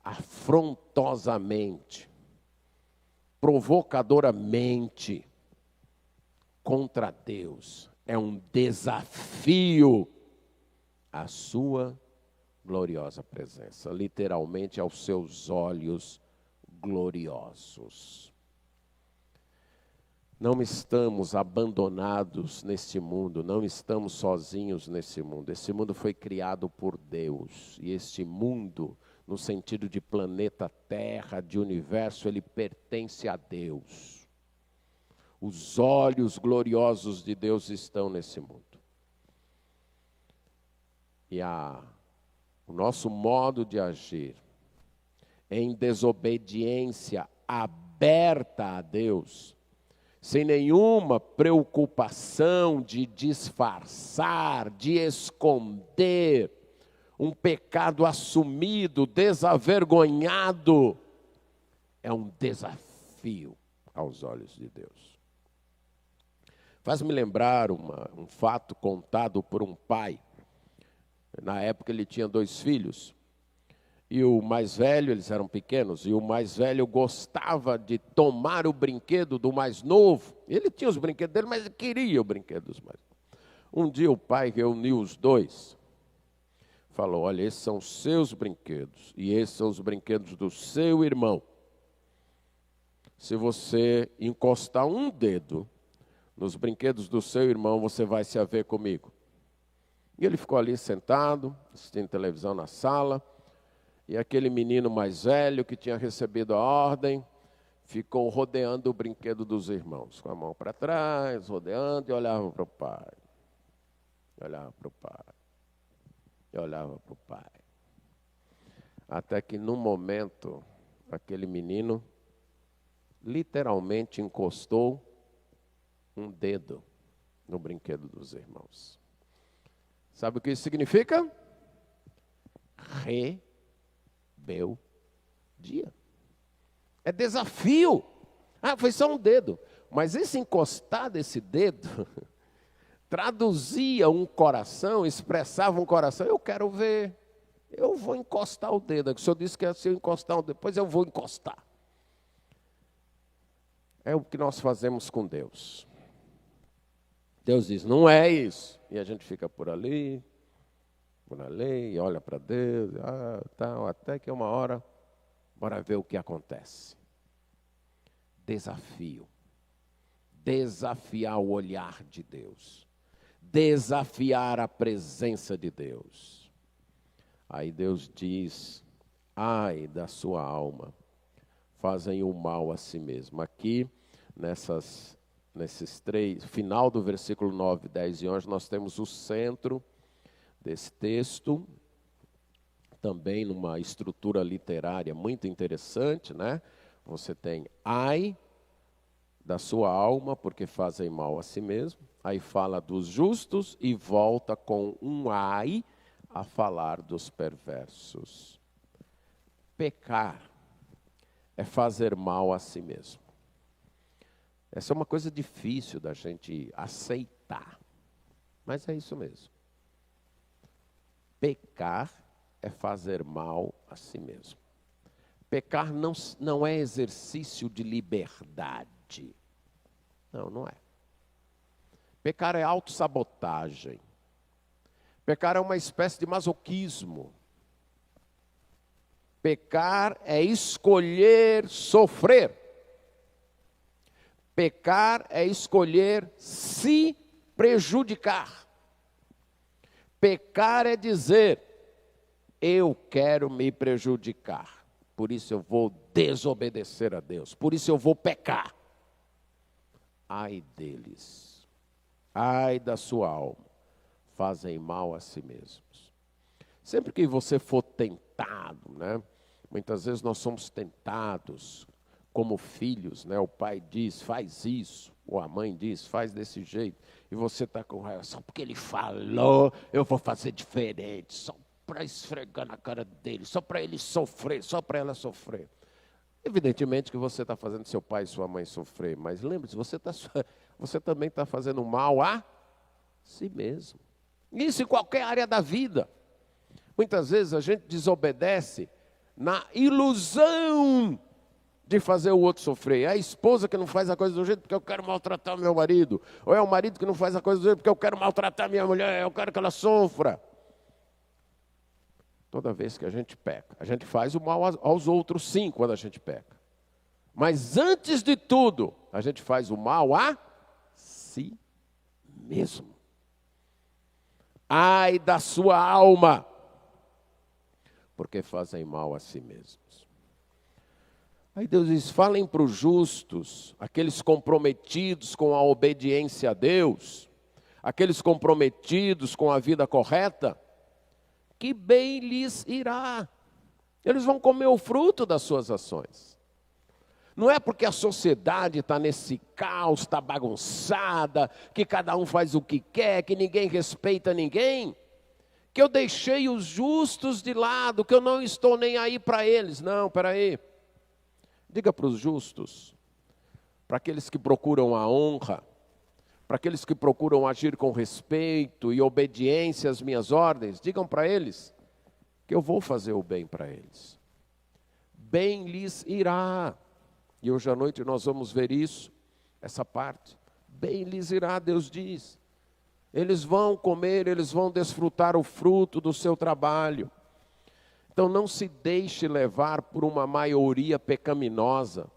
afrontosamente, provocadoramente, contra Deus, é um desafio à sua gloriosa presença, literalmente aos seus olhos gloriosos. Não estamos abandonados neste mundo, não estamos sozinhos nesse mundo. Esse mundo foi criado por Deus, e este mundo, no sentido de planeta Terra, de universo, ele pertence a Deus. Os olhos gloriosos de Deus estão nesse mundo. E o nosso modo de agir em desobediência aberta a Deus, sem nenhuma preocupação de disfarçar, de esconder, um pecado assumido, desavergonhado, é um desafio aos olhos de Deus. Faz-me lembrar um fato contado por um pai. Na época ele tinha 2 filhos, e o mais velho, eles eram pequenos, e o mais velho gostava de tomar o brinquedo do mais novo. Ele tinha os brinquedos dele, mas ele queria o brinquedo dos mais novos. Um dia o pai reuniu os 2, falou: olha, esses são os seus brinquedos, e esses são os brinquedos do seu irmão. Se você encostar um dedo nos brinquedos do seu irmão, você vai se haver comigo. E ele ficou ali sentado, assistindo televisão na sala, e aquele menino mais velho que tinha recebido a ordem, ficou rodeando o brinquedo dos irmãos, com a mão para trás, rodeando, e olhava para o pai. Olhava para o pai. E olhava para o pai. Até que num momento, aquele menino literalmente encostou um dedo no brinquedo dos irmãos. Sabe o que isso significa? Rebeldia. É desafio. Ah, foi só um dedo. Mas esse encostar desse dedo traduzia um coração, expressava um coração. Eu quero ver. Eu vou encostar o dedo. O senhor disse que se eu encostar o dedo, depois eu vou encostar. É o que nós fazemos com Deus. Deus diz, não é isso. E a gente fica por ali, e olha para Deus, tal, até que uma hora, bora ver o que acontece. Desafio. Desafiar o olhar de Deus. Desafiar a presença de Deus. Aí Deus diz, ai da sua alma, fazem o mal a si mesmo. Aqui, nesses três, final do versículo 9, 10 e 11, nós temos o centro desse texto, também numa estrutura literária muito interessante, né? Você tem ai da sua alma, porque fazem mal a si mesmo. Aí fala dos justos e volta com um ai a falar dos perversos. Pecar é fazer mal a si mesmo. Essa é uma coisa difícil da gente aceitar, mas é isso mesmo. Pecar é fazer mal a si mesmo. Pecar não é exercício de liberdade. Não é. Pecar é autossabotagem. Pecar é uma espécie de masoquismo. Pecar é escolher sofrer. Pecar é escolher se prejudicar. Pecar é dizer, eu quero me prejudicar, por isso eu vou desobedecer a Deus, por isso eu vou pecar. Ai deles, ai da sua alma, fazem mal a si mesmos. Sempre que você for tentado, né? Muitas vezes nós somos tentados como filhos, né? O pai diz, faz isso, ou a mãe diz, faz desse jeito, e você está com raiva, só porque ele falou, eu vou fazer diferente, só para esfregar na cara dele, só para ele sofrer, só para ela sofrer. Evidentemente que você está fazendo seu pai e sua mãe sofrer, mas lembre-se, você também está fazendo mal a si mesmo. Isso em qualquer área da vida. Muitas vezes a gente desobedece na ilusão de fazer o outro sofrer. É a esposa que não faz a coisa do jeito porque eu quero maltratar o meu marido. Ou é o marido que não faz a coisa do jeito porque eu quero maltratar a minha mulher, eu quero que ela sofra. Toda vez que a gente peca, a gente faz o mal aos outros, sim, quando a gente peca. Mas antes de tudo, a gente faz o mal a si mesmo. Ai da sua alma, porque fazem mal a si mesmos. Aí Deus diz, falem para os justos, aqueles comprometidos com a obediência a Deus, aqueles comprometidos com a vida correta, que bem lhes irá. Eles vão comer o fruto das suas ações. Não é porque a sociedade está nesse caos, está bagunçada, que cada um faz o que quer, que ninguém respeita ninguém, que eu deixei os justos de lado, que eu não estou nem aí para eles. Não, peraí. Diga para os justos, para aqueles que procuram a honra, para aqueles que procuram agir com respeito e obediência às minhas ordens, digam para eles que eu vou fazer o bem para eles. Bem lhes irá. E hoje à noite nós vamos ver isso, essa parte. Bem lhes irá, Deus diz. Eles vão comer, eles vão desfrutar o fruto do seu trabalho. Então não se deixe levar por uma maioria pecaminosa.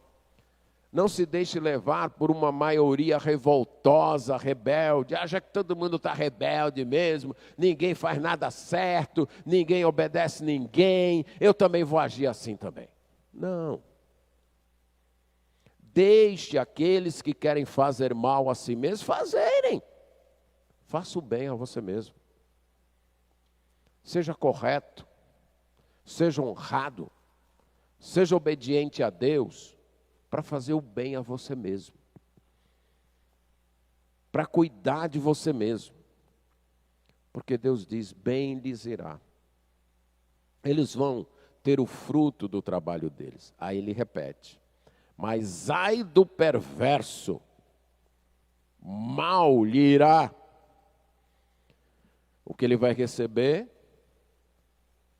Não se deixe levar por uma maioria revoltosa, rebelde. Já que todo mundo está rebelde mesmo, ninguém faz nada certo, ninguém obedece ninguém, eu também vou agir assim também. Não. Deixe aqueles que querem fazer mal a si mesmos fazerem. Faça o bem a você mesmo. Seja correto. Seja honrado, seja obediente a Deus, para fazer o bem a você mesmo, para cuidar de você mesmo, porque Deus diz, bem lhes irá, eles vão ter o fruto do trabalho deles. Aí ele repete, mas ai do perverso, mal lhe irá. O que ele vai receber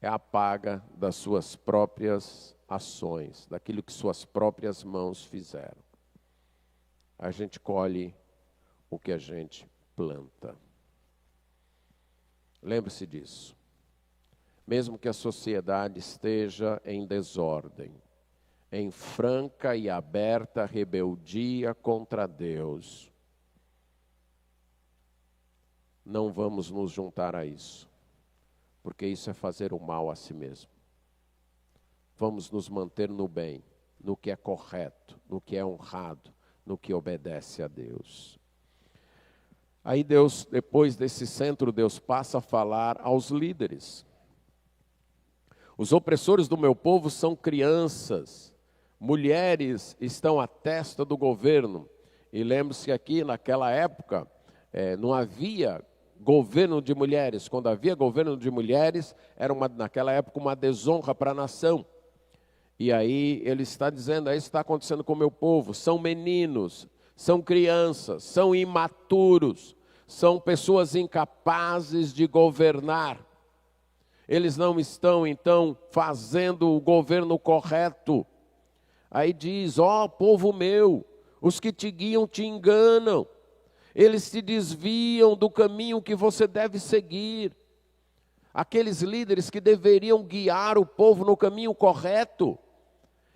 é a paga das suas próprias ações, daquilo que suas próprias mãos fizeram. A gente colhe o que a gente planta. Lembre-se disso. Mesmo que a sociedade esteja em desordem, em franca e aberta rebeldia contra Deus, não vamos nos juntar a isso, porque isso é fazer o mal a si mesmo. Vamos nos manter no bem, no que é correto, no que é honrado, no que obedece a Deus. Aí Deus, depois desse centro, Deus passa a falar aos líderes. Os opressores do meu povo são crianças, mulheres estão à testa do governo. E lembre-se que aqui, naquela época, não havia governo de mulheres. Quando havia governo de mulheres, era naquela época uma desonra para a nação. E aí ele está dizendo, isso está acontecendo com o meu povo, são meninos, são crianças, são imaturos, são pessoas incapazes de governar. Eles não estão, então, fazendo o governo correto. Aí diz, povo meu, os que te guiam te enganam. Eles te desviam do caminho que você deve seguir. Aqueles líderes que deveriam guiar o povo no caminho correto,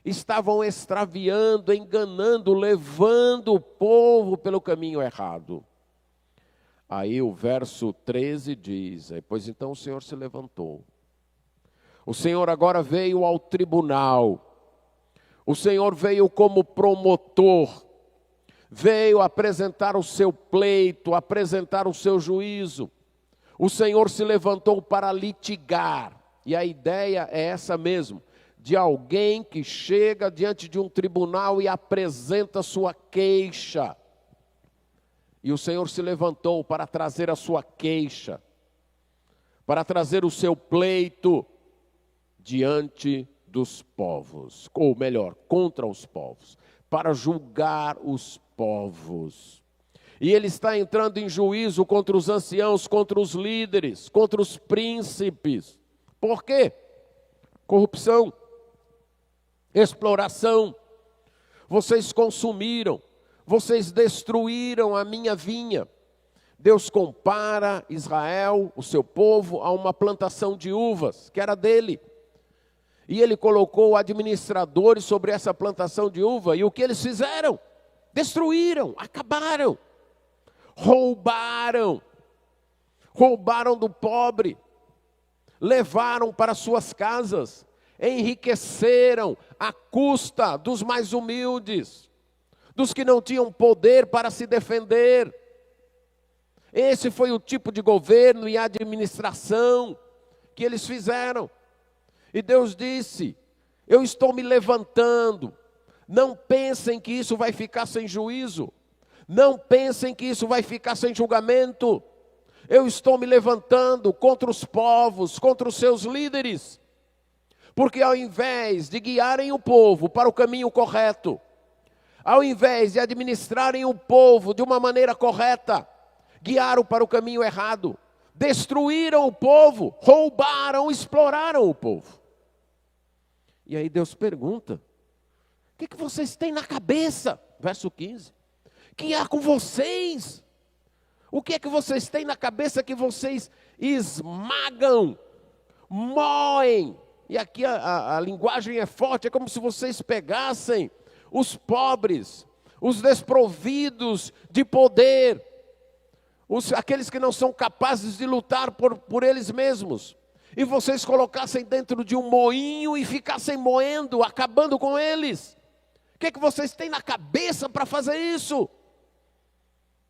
estavam extraviando, enganando, levando o povo pelo caminho errado. Aí o verso 13 diz, pois então o Senhor se levantou. O Senhor agora veio ao tribunal. O Senhor veio como promotor. Veio apresentar o seu pleito, apresentar o seu juízo. O Senhor se levantou para litigar. E a ideia é essa mesmo, de alguém que chega diante de um tribunal e apresenta sua queixa. E o Senhor se levantou para trazer a sua queixa, para trazer o seu pleito diante dos povos, ou melhor, contra os povos, para julgar os povos. E ele está entrando em juízo contra os anciãos, contra os líderes, contra os príncipes. Por quê? Corrupção, exploração. Vocês consumiram, vocês destruíram a minha vinha. Deus compara Israel, o seu povo, a uma plantação de uvas, que era dele. E ele colocou administradores sobre essa plantação de uva, e o que eles fizeram? Destruíram, acabaram, roubaram do pobre, levaram para suas casas, enriqueceram à custa dos mais humildes, dos que não tinham poder para se defender. Esse foi o tipo de governo e administração que eles fizeram. E Deus disse, eu estou me levantando, não pensem que isso vai ficar sem juízo, não pensem que isso vai ficar sem julgamento. Eu estou me levantando contra os povos, contra os seus líderes, porque ao invés de guiarem o povo para o caminho correto, ao invés de administrarem o povo de uma maneira correta, guiaram para o caminho errado, destruíram o povo, roubaram, exploraram o povo. E aí Deus pergunta, o que vocês têm na cabeça? Verso 15, que há com vocês? O que é que vocês têm na cabeça que vocês esmagam, moem? E aqui a linguagem é forte, é como se vocês pegassem os pobres, os desprovidos de poder, aqueles que não são capazes de lutar por eles mesmos, e vocês colocassem dentro de um moinho e ficassem moendo, acabando com eles. O que é que vocês têm na cabeça para fazer isso?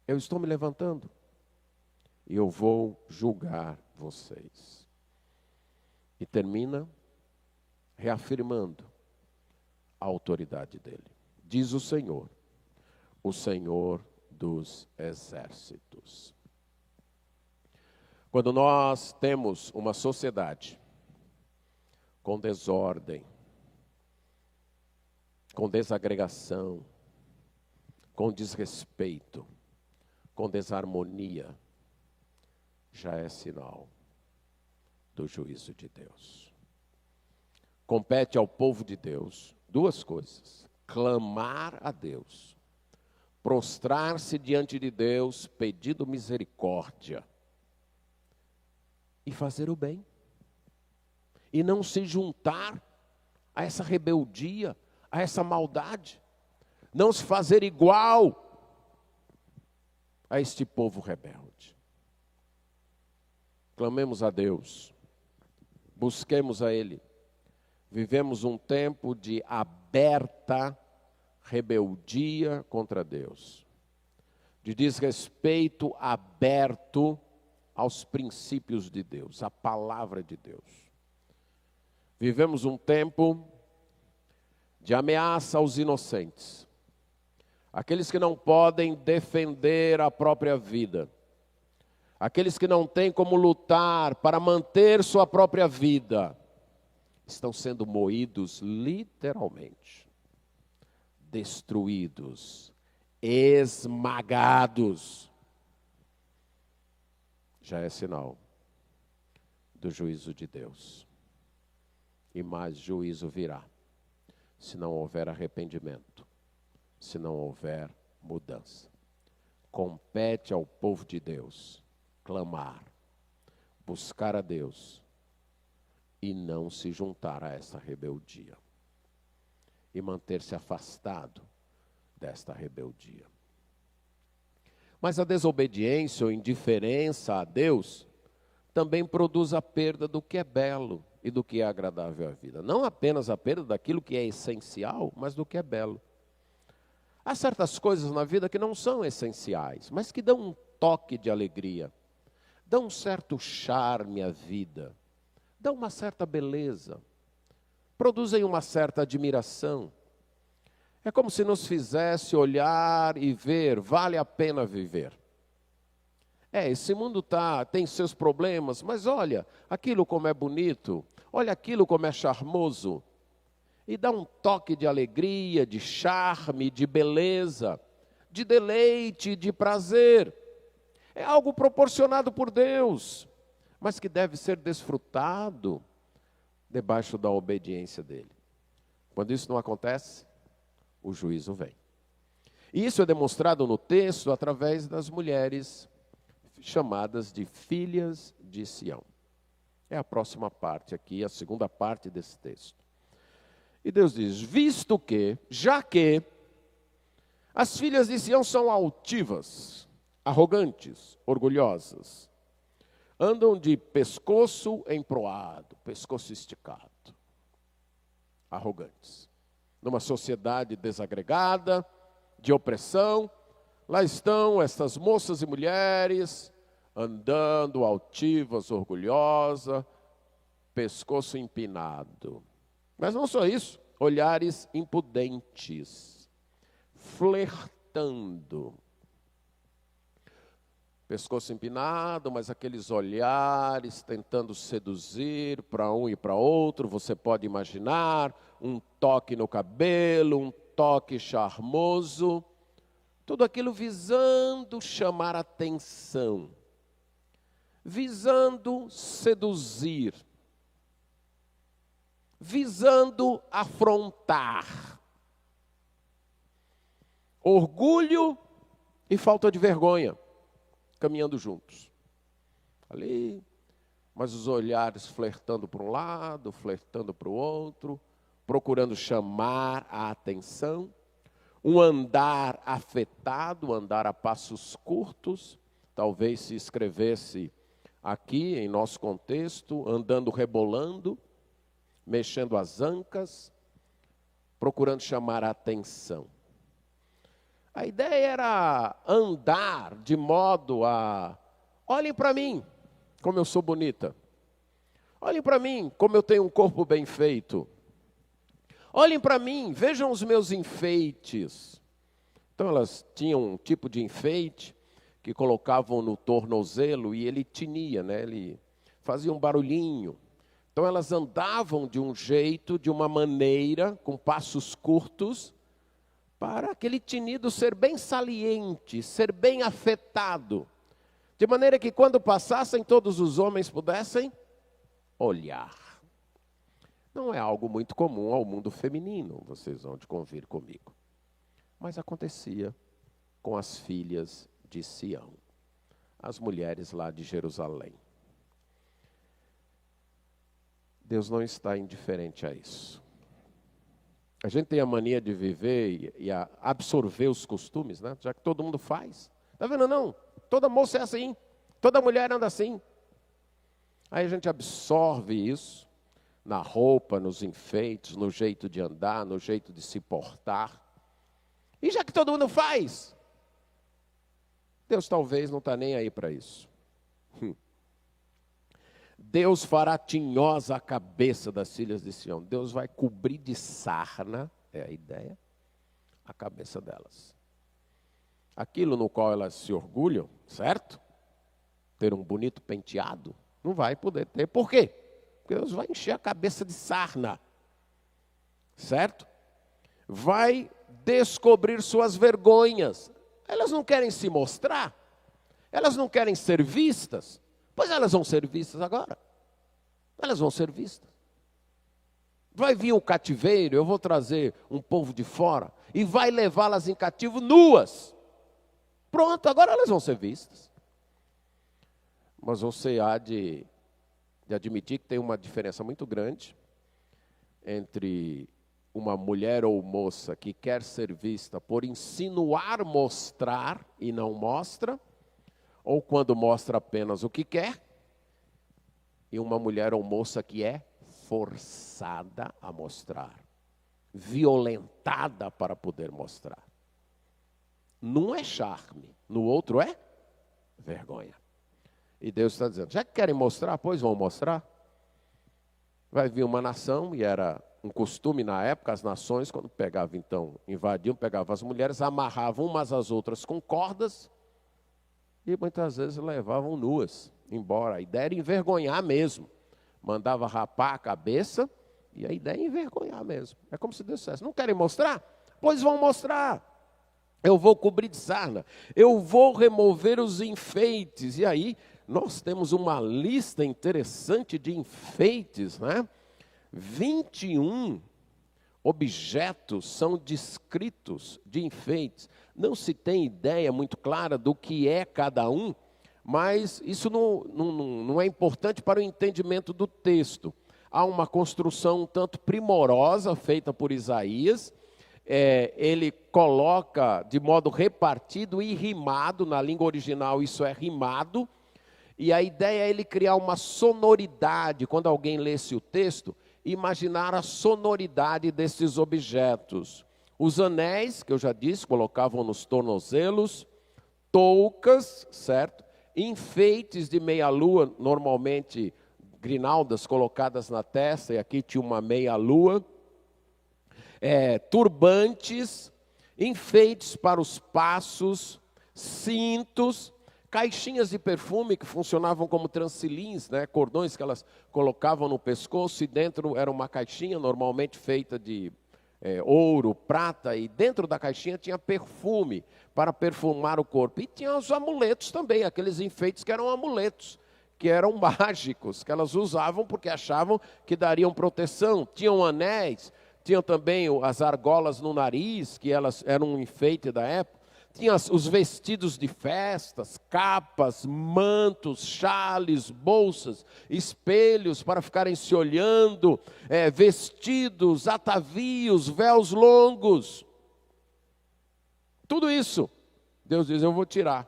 Eu estou me levantando e eu vou julgar vocês. E termina reafirmando a autoridade dele. Diz o Senhor dos exércitos. Quando nós temos uma sociedade com desordem, com desagregação, com desrespeito, com desarmonia, já é sinal do juízo de Deus. Compete ao povo de Deus duas coisas: clamar a Deus prostrar-se diante de Deus, pedindo misericórdia e fazer o bem. E não se juntar a essa rebeldia, a essa maldade. Não se fazer igual a este povo rebelde. Clamemos a Deus, busquemos a Ele. Vivemos um tempo de aberta rebeldia contra Deus, de desrespeito aberto aos princípios de Deus, à palavra de Deus. Vivemos um tempo de ameaça aos inocentes, aqueles que não podem defender a própria vida, aqueles que não têm como lutar para manter sua própria vida, estão sendo moídos literalmente, destruídos, esmagados. Já é sinal do juízo de Deus. E mais juízo virá, se não houver arrependimento, se não houver mudança. Compete ao povo de Deus clamar, buscar a Deus e não se juntar a essa rebeldia. E manter-se afastado desta rebeldia. Mas a desobediência ou indiferença a Deus também produz a perda do que é belo e do que é agradável à vida. Não apenas a perda daquilo que é essencial, mas do que é belo. Há certas coisas na vida que não são essenciais, mas que dão um toque de alegria, dão um certo charme à vida, dão uma certa beleza, produzem uma certa admiração. É como se nos fizesse olhar e ver, vale a pena viver. Esse mundo tem seus problemas, mas olha, aquilo como é bonito, olha aquilo como é charmoso. E dá um toque de alegria, de charme, de beleza, de deleite, de prazer. É algo proporcionado por Deus, mas que deve ser desfrutado debaixo da obediência dele. Quando isso não acontece, o juízo vem. E isso é demonstrado no texto através das mulheres chamadas de filhas de Sião. É a próxima parte aqui, a segunda parte desse texto. E Deus diz, visto que, já que as filhas de Sião são altivas, arrogantes, orgulhosas, andam de pescoço emproado, pescoço esticado, arrogantes. Numa sociedade desagregada, de opressão, lá estão estas moças e mulheres, andando altivas, orgulhosas, pescoço empinado. Mas não só isso, olhares impudentes, flertando. Pescoço empinado, mas aqueles olhares tentando seduzir para um e para outro, você pode imaginar, um toque no cabelo, um toque charmoso, tudo aquilo visando chamar atenção, visando seduzir, visando afrontar. Orgulho e falta de vergonha, caminhando juntos. Ali, mas os olhares flertando para um lado, flertando para o outro, procurando chamar a atenção. Um andar afetado, andar a passos curtos, talvez se escrevesse aqui em nosso contexto, andando rebolando, mexendo as ancas, procurando chamar a atenção. A ideia era andar de modo a, olhem para mim, como eu sou bonita. Olhem para mim, como eu tenho um corpo bem feito. Olhem para mim, vejam os meus enfeites. Então elas tinham um tipo de enfeite que colocavam no tornozelo e ele tinia, né? Ele fazia um barulhinho. Então elas andavam de um jeito, de uma maneira, com passos curtos, para aquele tinido ser bem saliente, ser bem afetado. De maneira que quando passassem, todos os homens pudessem olhar. Não é algo muito comum ao mundo feminino, vocês vão de convir comigo. Mas acontecia com as filhas de Sião, as mulheres lá de Jerusalém. Deus não está indiferente a isso. A gente tem a mania de viver e absorver os costumes, né? Já que todo mundo faz. Está vendo? Não, toda moça é assim, toda mulher anda assim. Aí a gente absorve isso na roupa, nos enfeites, no jeito de andar, no jeito de se portar. E já que todo mundo faz, Deus talvez não está nem aí para isso. Deus fará tinhosa a cabeça das filhas de Sião. Deus vai cobrir de sarna, é a ideia, a cabeça delas. Aquilo no qual elas se orgulham, certo? Ter um bonito penteado, não vai poder ter. Por quê? Porque Deus vai encher a cabeça de sarna, certo? Vai descobrir suas vergonhas. Elas não querem se mostrar, elas não querem ser vistas. Pois elas vão ser vistas agora. Elas vão ser vistas. Vai vir o cativeiro, eu vou trazer um povo de fora e vai levá-las em cativo nuas. Pronto, agora elas vão ser vistas. Mas você há de admitir que tem uma diferença muito grande entre uma mulher ou moça que quer ser vista por insinuar mostrar e não mostra, ou quando mostra apenas o que quer, e uma mulher ou moça que é forçada a mostrar, violentada para poder mostrar. Num é charme, no outro é vergonha. E Deus está dizendo, já que querem mostrar, pois vão mostrar. Vai vir uma nação, e era um costume na época, as nações, quando pegavam então, invadiam, pegavam as mulheres, amarravam umas às outras com cordas, e muitas vezes levavam nuas embora. A ideia era envergonhar mesmo. Mandava rapar a cabeça, e a ideia é envergonhar mesmo. É como se Deus dissesse, não querem mostrar? Pois vão mostrar. Eu vou cobrir de sarna. Eu vou remover os enfeites. E aí, nós temos uma lista interessante de enfeites, né? 21 objetos são descritos de enfeites. Não se tem ideia muito clara do que é cada um, mas isso não é importante para o entendimento do texto. Há uma construção um tanto primorosa feita por Isaías. Ele coloca de modo repartido e rimado, na língua original isso é rimado, e a ideia é ele criar uma sonoridade. Quando alguém lesse o texto, imaginar a sonoridade desses objetos. Os anéis, que eu já disse, colocavam nos tornozelos, toucas, certo? Enfeites de meia-lua, normalmente grinaldas colocadas na testa, e aqui tinha uma meia-lua. Turbantes, enfeites para os passos, cintos, caixinhas de perfume que funcionavam como transilins, né? Cordões que elas colocavam no pescoço, e dentro era uma caixinha normalmente feita de ouro, prata, e dentro da caixinha tinha perfume para perfumar o corpo. E tinha os amuletos também, aqueles enfeites que eram amuletos, que eram mágicos, que elas usavam porque achavam que dariam proteção. Tinham anéis, tinham também as argolas no nariz, que elas eram um enfeite da época. Tinha os vestidos de festas, capas, mantos, chales, bolsas, espelhos para ficarem se olhando, vestidos, atavios, véus longos. Tudo isso, Deus diz, eu vou tirar.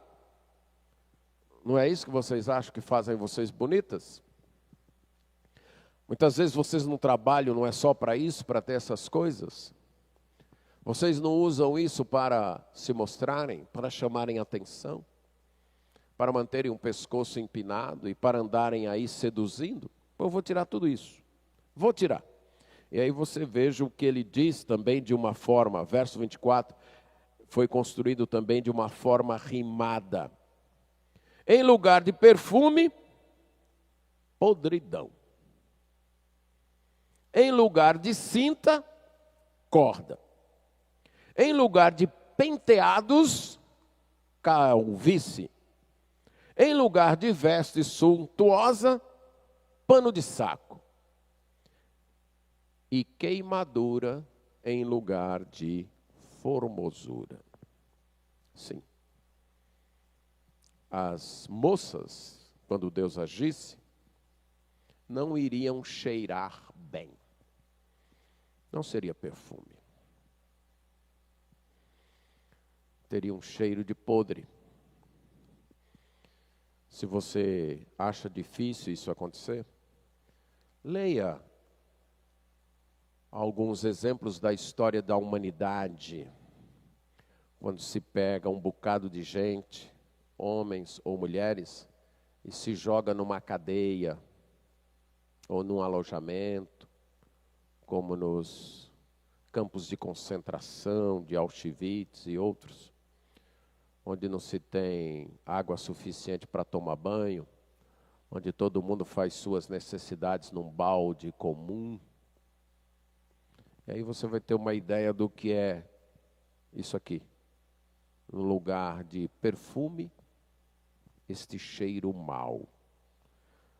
Não é isso que vocês acham que fazem vocês bonitas? Muitas vezes vocês no trabalho não é só para isso, para ter essas coisas. Vocês não usam isso para se mostrarem, para chamarem atenção, para manterem um pescoço empinado e para andarem aí seduzindo? Eu vou tirar tudo isso, vou tirar. E aí você veja o que ele diz também de uma forma, verso 24, foi construído também de uma forma rimada. Em lugar de perfume, podridão. Em lugar de cinta, corda. Em lugar de penteados, calvície. Em lugar de veste suntuosa, pano de saco. E queimadura em lugar de formosura. Sim. As moças, quando Deus agisse, não iriam cheirar bem. Não seria perfume. Teria um cheiro de podre. Se você acha difícil isso acontecer, leia alguns exemplos da história da humanidade, quando se pega um bocado de gente, homens ou mulheres, e se joga numa cadeia ou num alojamento, como nos campos de concentração de Auschwitz e outros, onde não se tem água suficiente para tomar banho, onde todo mundo faz suas necessidades num balde comum. E aí você vai ter uma ideia do que é isso aqui. Um lugar de perfume, este cheiro mau.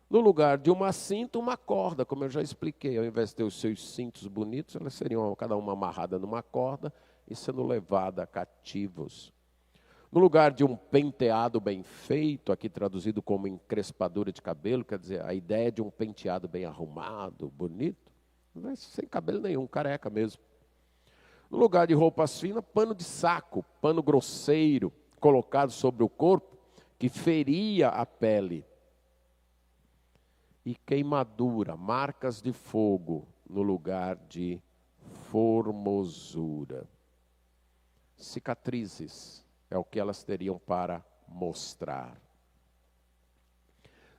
No lugar de uma cinta, uma corda, como eu já expliquei. Ao invés de ter os seus cintos bonitos, elas seriam cada uma amarrada numa corda e sendo levada cativos. No lugar de um penteado bem feito, aqui traduzido como encrespadura de cabelo, quer dizer, a ideia de um penteado bem arrumado, bonito, mas sem cabelo nenhum, careca mesmo. No lugar de roupas finas, pano de saco, pano grosseiro, colocado sobre o corpo, que feria a pele. E queimadura, marcas de fogo, no lugar de formosura. Cicatrizes é o que elas teriam para mostrar.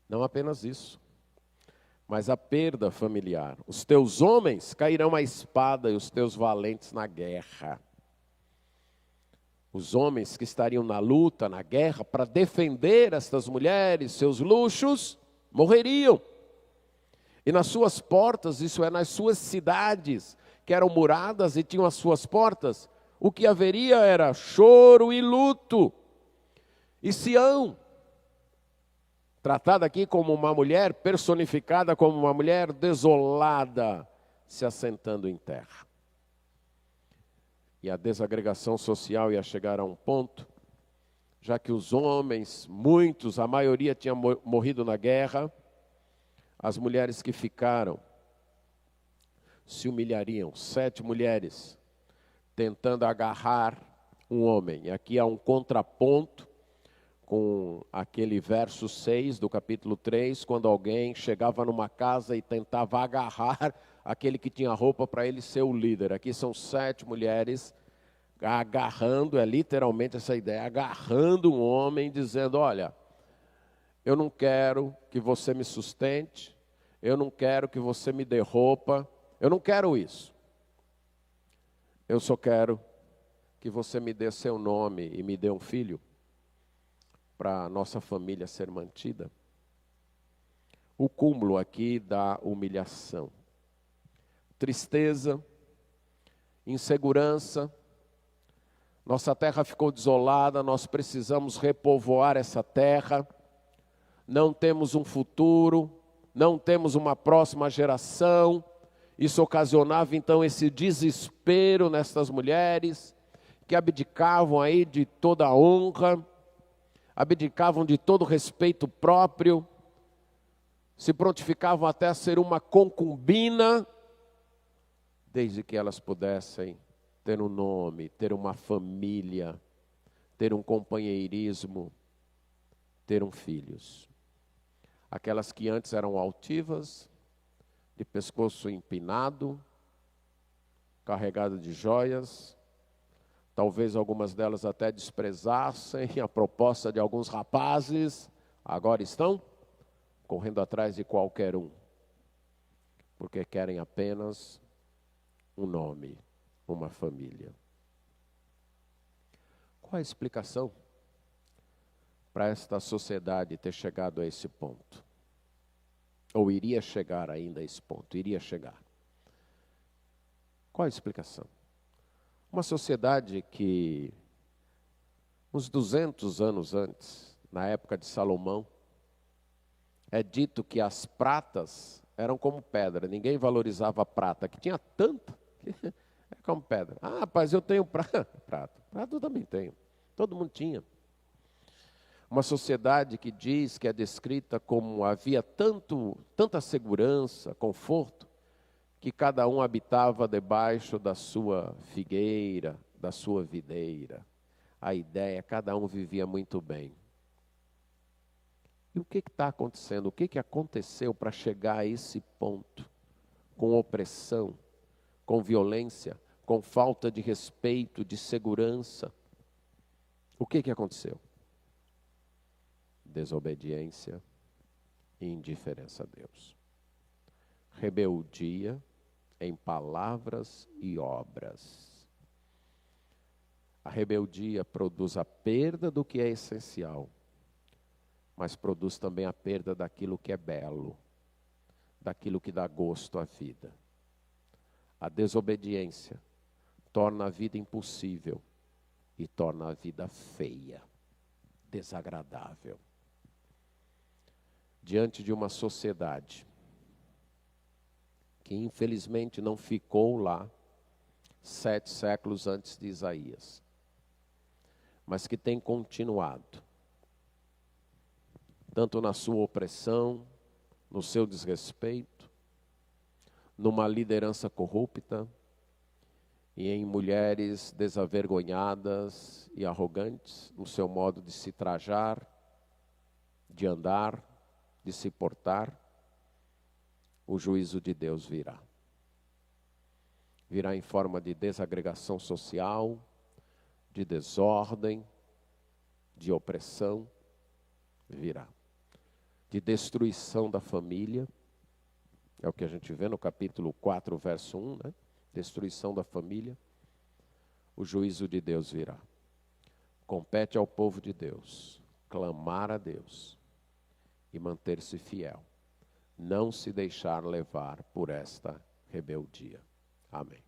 Não apenas isso, mas a perda familiar. Os teus homens cairão à espada e os teus valentes na guerra. Os homens que estariam na luta, na guerra, para defender estas mulheres, seus luxos, morreriam. E nas suas portas, isso é, nas suas cidades, que eram muradas e tinham as suas portas, o que haveria era choro e luto. E Sião, tratada aqui como uma mulher, personificada como uma mulher desolada, se assentando em terra. E a desagregação social ia chegar a um ponto, já que os homens, muitos, a maioria tinha morrido na guerra, as mulheres que ficaram se humilhariam. 7 mulheres tentando agarrar um homem. E aqui há um contraponto com aquele verso 6 do capítulo 3, quando alguém chegava numa casa e tentava agarrar aquele que tinha roupa para ele ser o líder. Aqui são 7 mulheres agarrando, é literalmente essa ideia, agarrando um homem, dizendo, olha, eu não quero que você me sustente, eu não quero que você me dê roupa, eu não quero isso. Eu só quero que você me dê seu nome e me dê um filho para a nossa família ser mantida. O cúmulo aqui da humilhação. Tristeza, insegurança, nossa terra ficou desolada, nós precisamos repovoar essa terra, não temos um futuro, não temos uma próxima geração. Isso ocasionava então esse desespero nestas mulheres, que abdicavam aí de toda a honra, abdicavam de todo respeito próprio, se prontificavam até a ser uma concubina, desde que elas pudessem ter um nome, ter uma família, ter um companheirismo, ter filhos. Aquelas que antes eram altivas, de pescoço empinado, carregadas de joias, talvez algumas delas até desprezassem a proposta de alguns rapazes, agora estão correndo atrás de qualquer um, porque querem apenas um nome, uma família. Qual a explicação para esta sociedade ter chegado a esse ponto? Ou iria chegar ainda a esse ponto? Iria chegar. Qual a explicação? Uma sociedade que, uns 200 anos antes, na época de Salomão, é dito que as pratas eram como pedra. Ninguém valorizava a prata, que tinha tanta, que é como pedra. Ah, rapaz, eu tenho prata. Prata eu também tenho. Todo mundo tinha. Uma sociedade que diz que é descrita como havia tanta segurança, conforto, que cada um habitava debaixo da sua figueira, da sua videira. A ideia, cada um vivia muito bem. E o que está acontecendo? O que aconteceu para chegar a esse ponto? Com opressão, com violência, com falta de respeito, de segurança. O que aconteceu? Desobediência e indiferença a Deus. Rebeldia em palavras e obras. A rebeldia produz a perda do que é essencial, mas produz também a perda daquilo que é belo, daquilo que dá gosto à vida. A desobediência torna a vida impossível e torna a vida feia, desagradável. Diante de uma sociedade que infelizmente não ficou lá 7 séculos antes de Isaías, mas que tem continuado, tanto na sua opressão, no seu desrespeito, numa liderança corrupta e em mulheres desavergonhadas e arrogantes no seu modo de se trajar, de andar, de se portar, o juízo de Deus virá. Virá em forma de desagregação social, de desordem, de opressão, virá. De destruição da família, é o que a gente vê no capítulo 4, verso 1, né? Destruição da família, o juízo de Deus virá. Compete ao povo de Deus clamar a Deus e manter-se fiel. Não se deixar levar por esta rebeldia. Amém.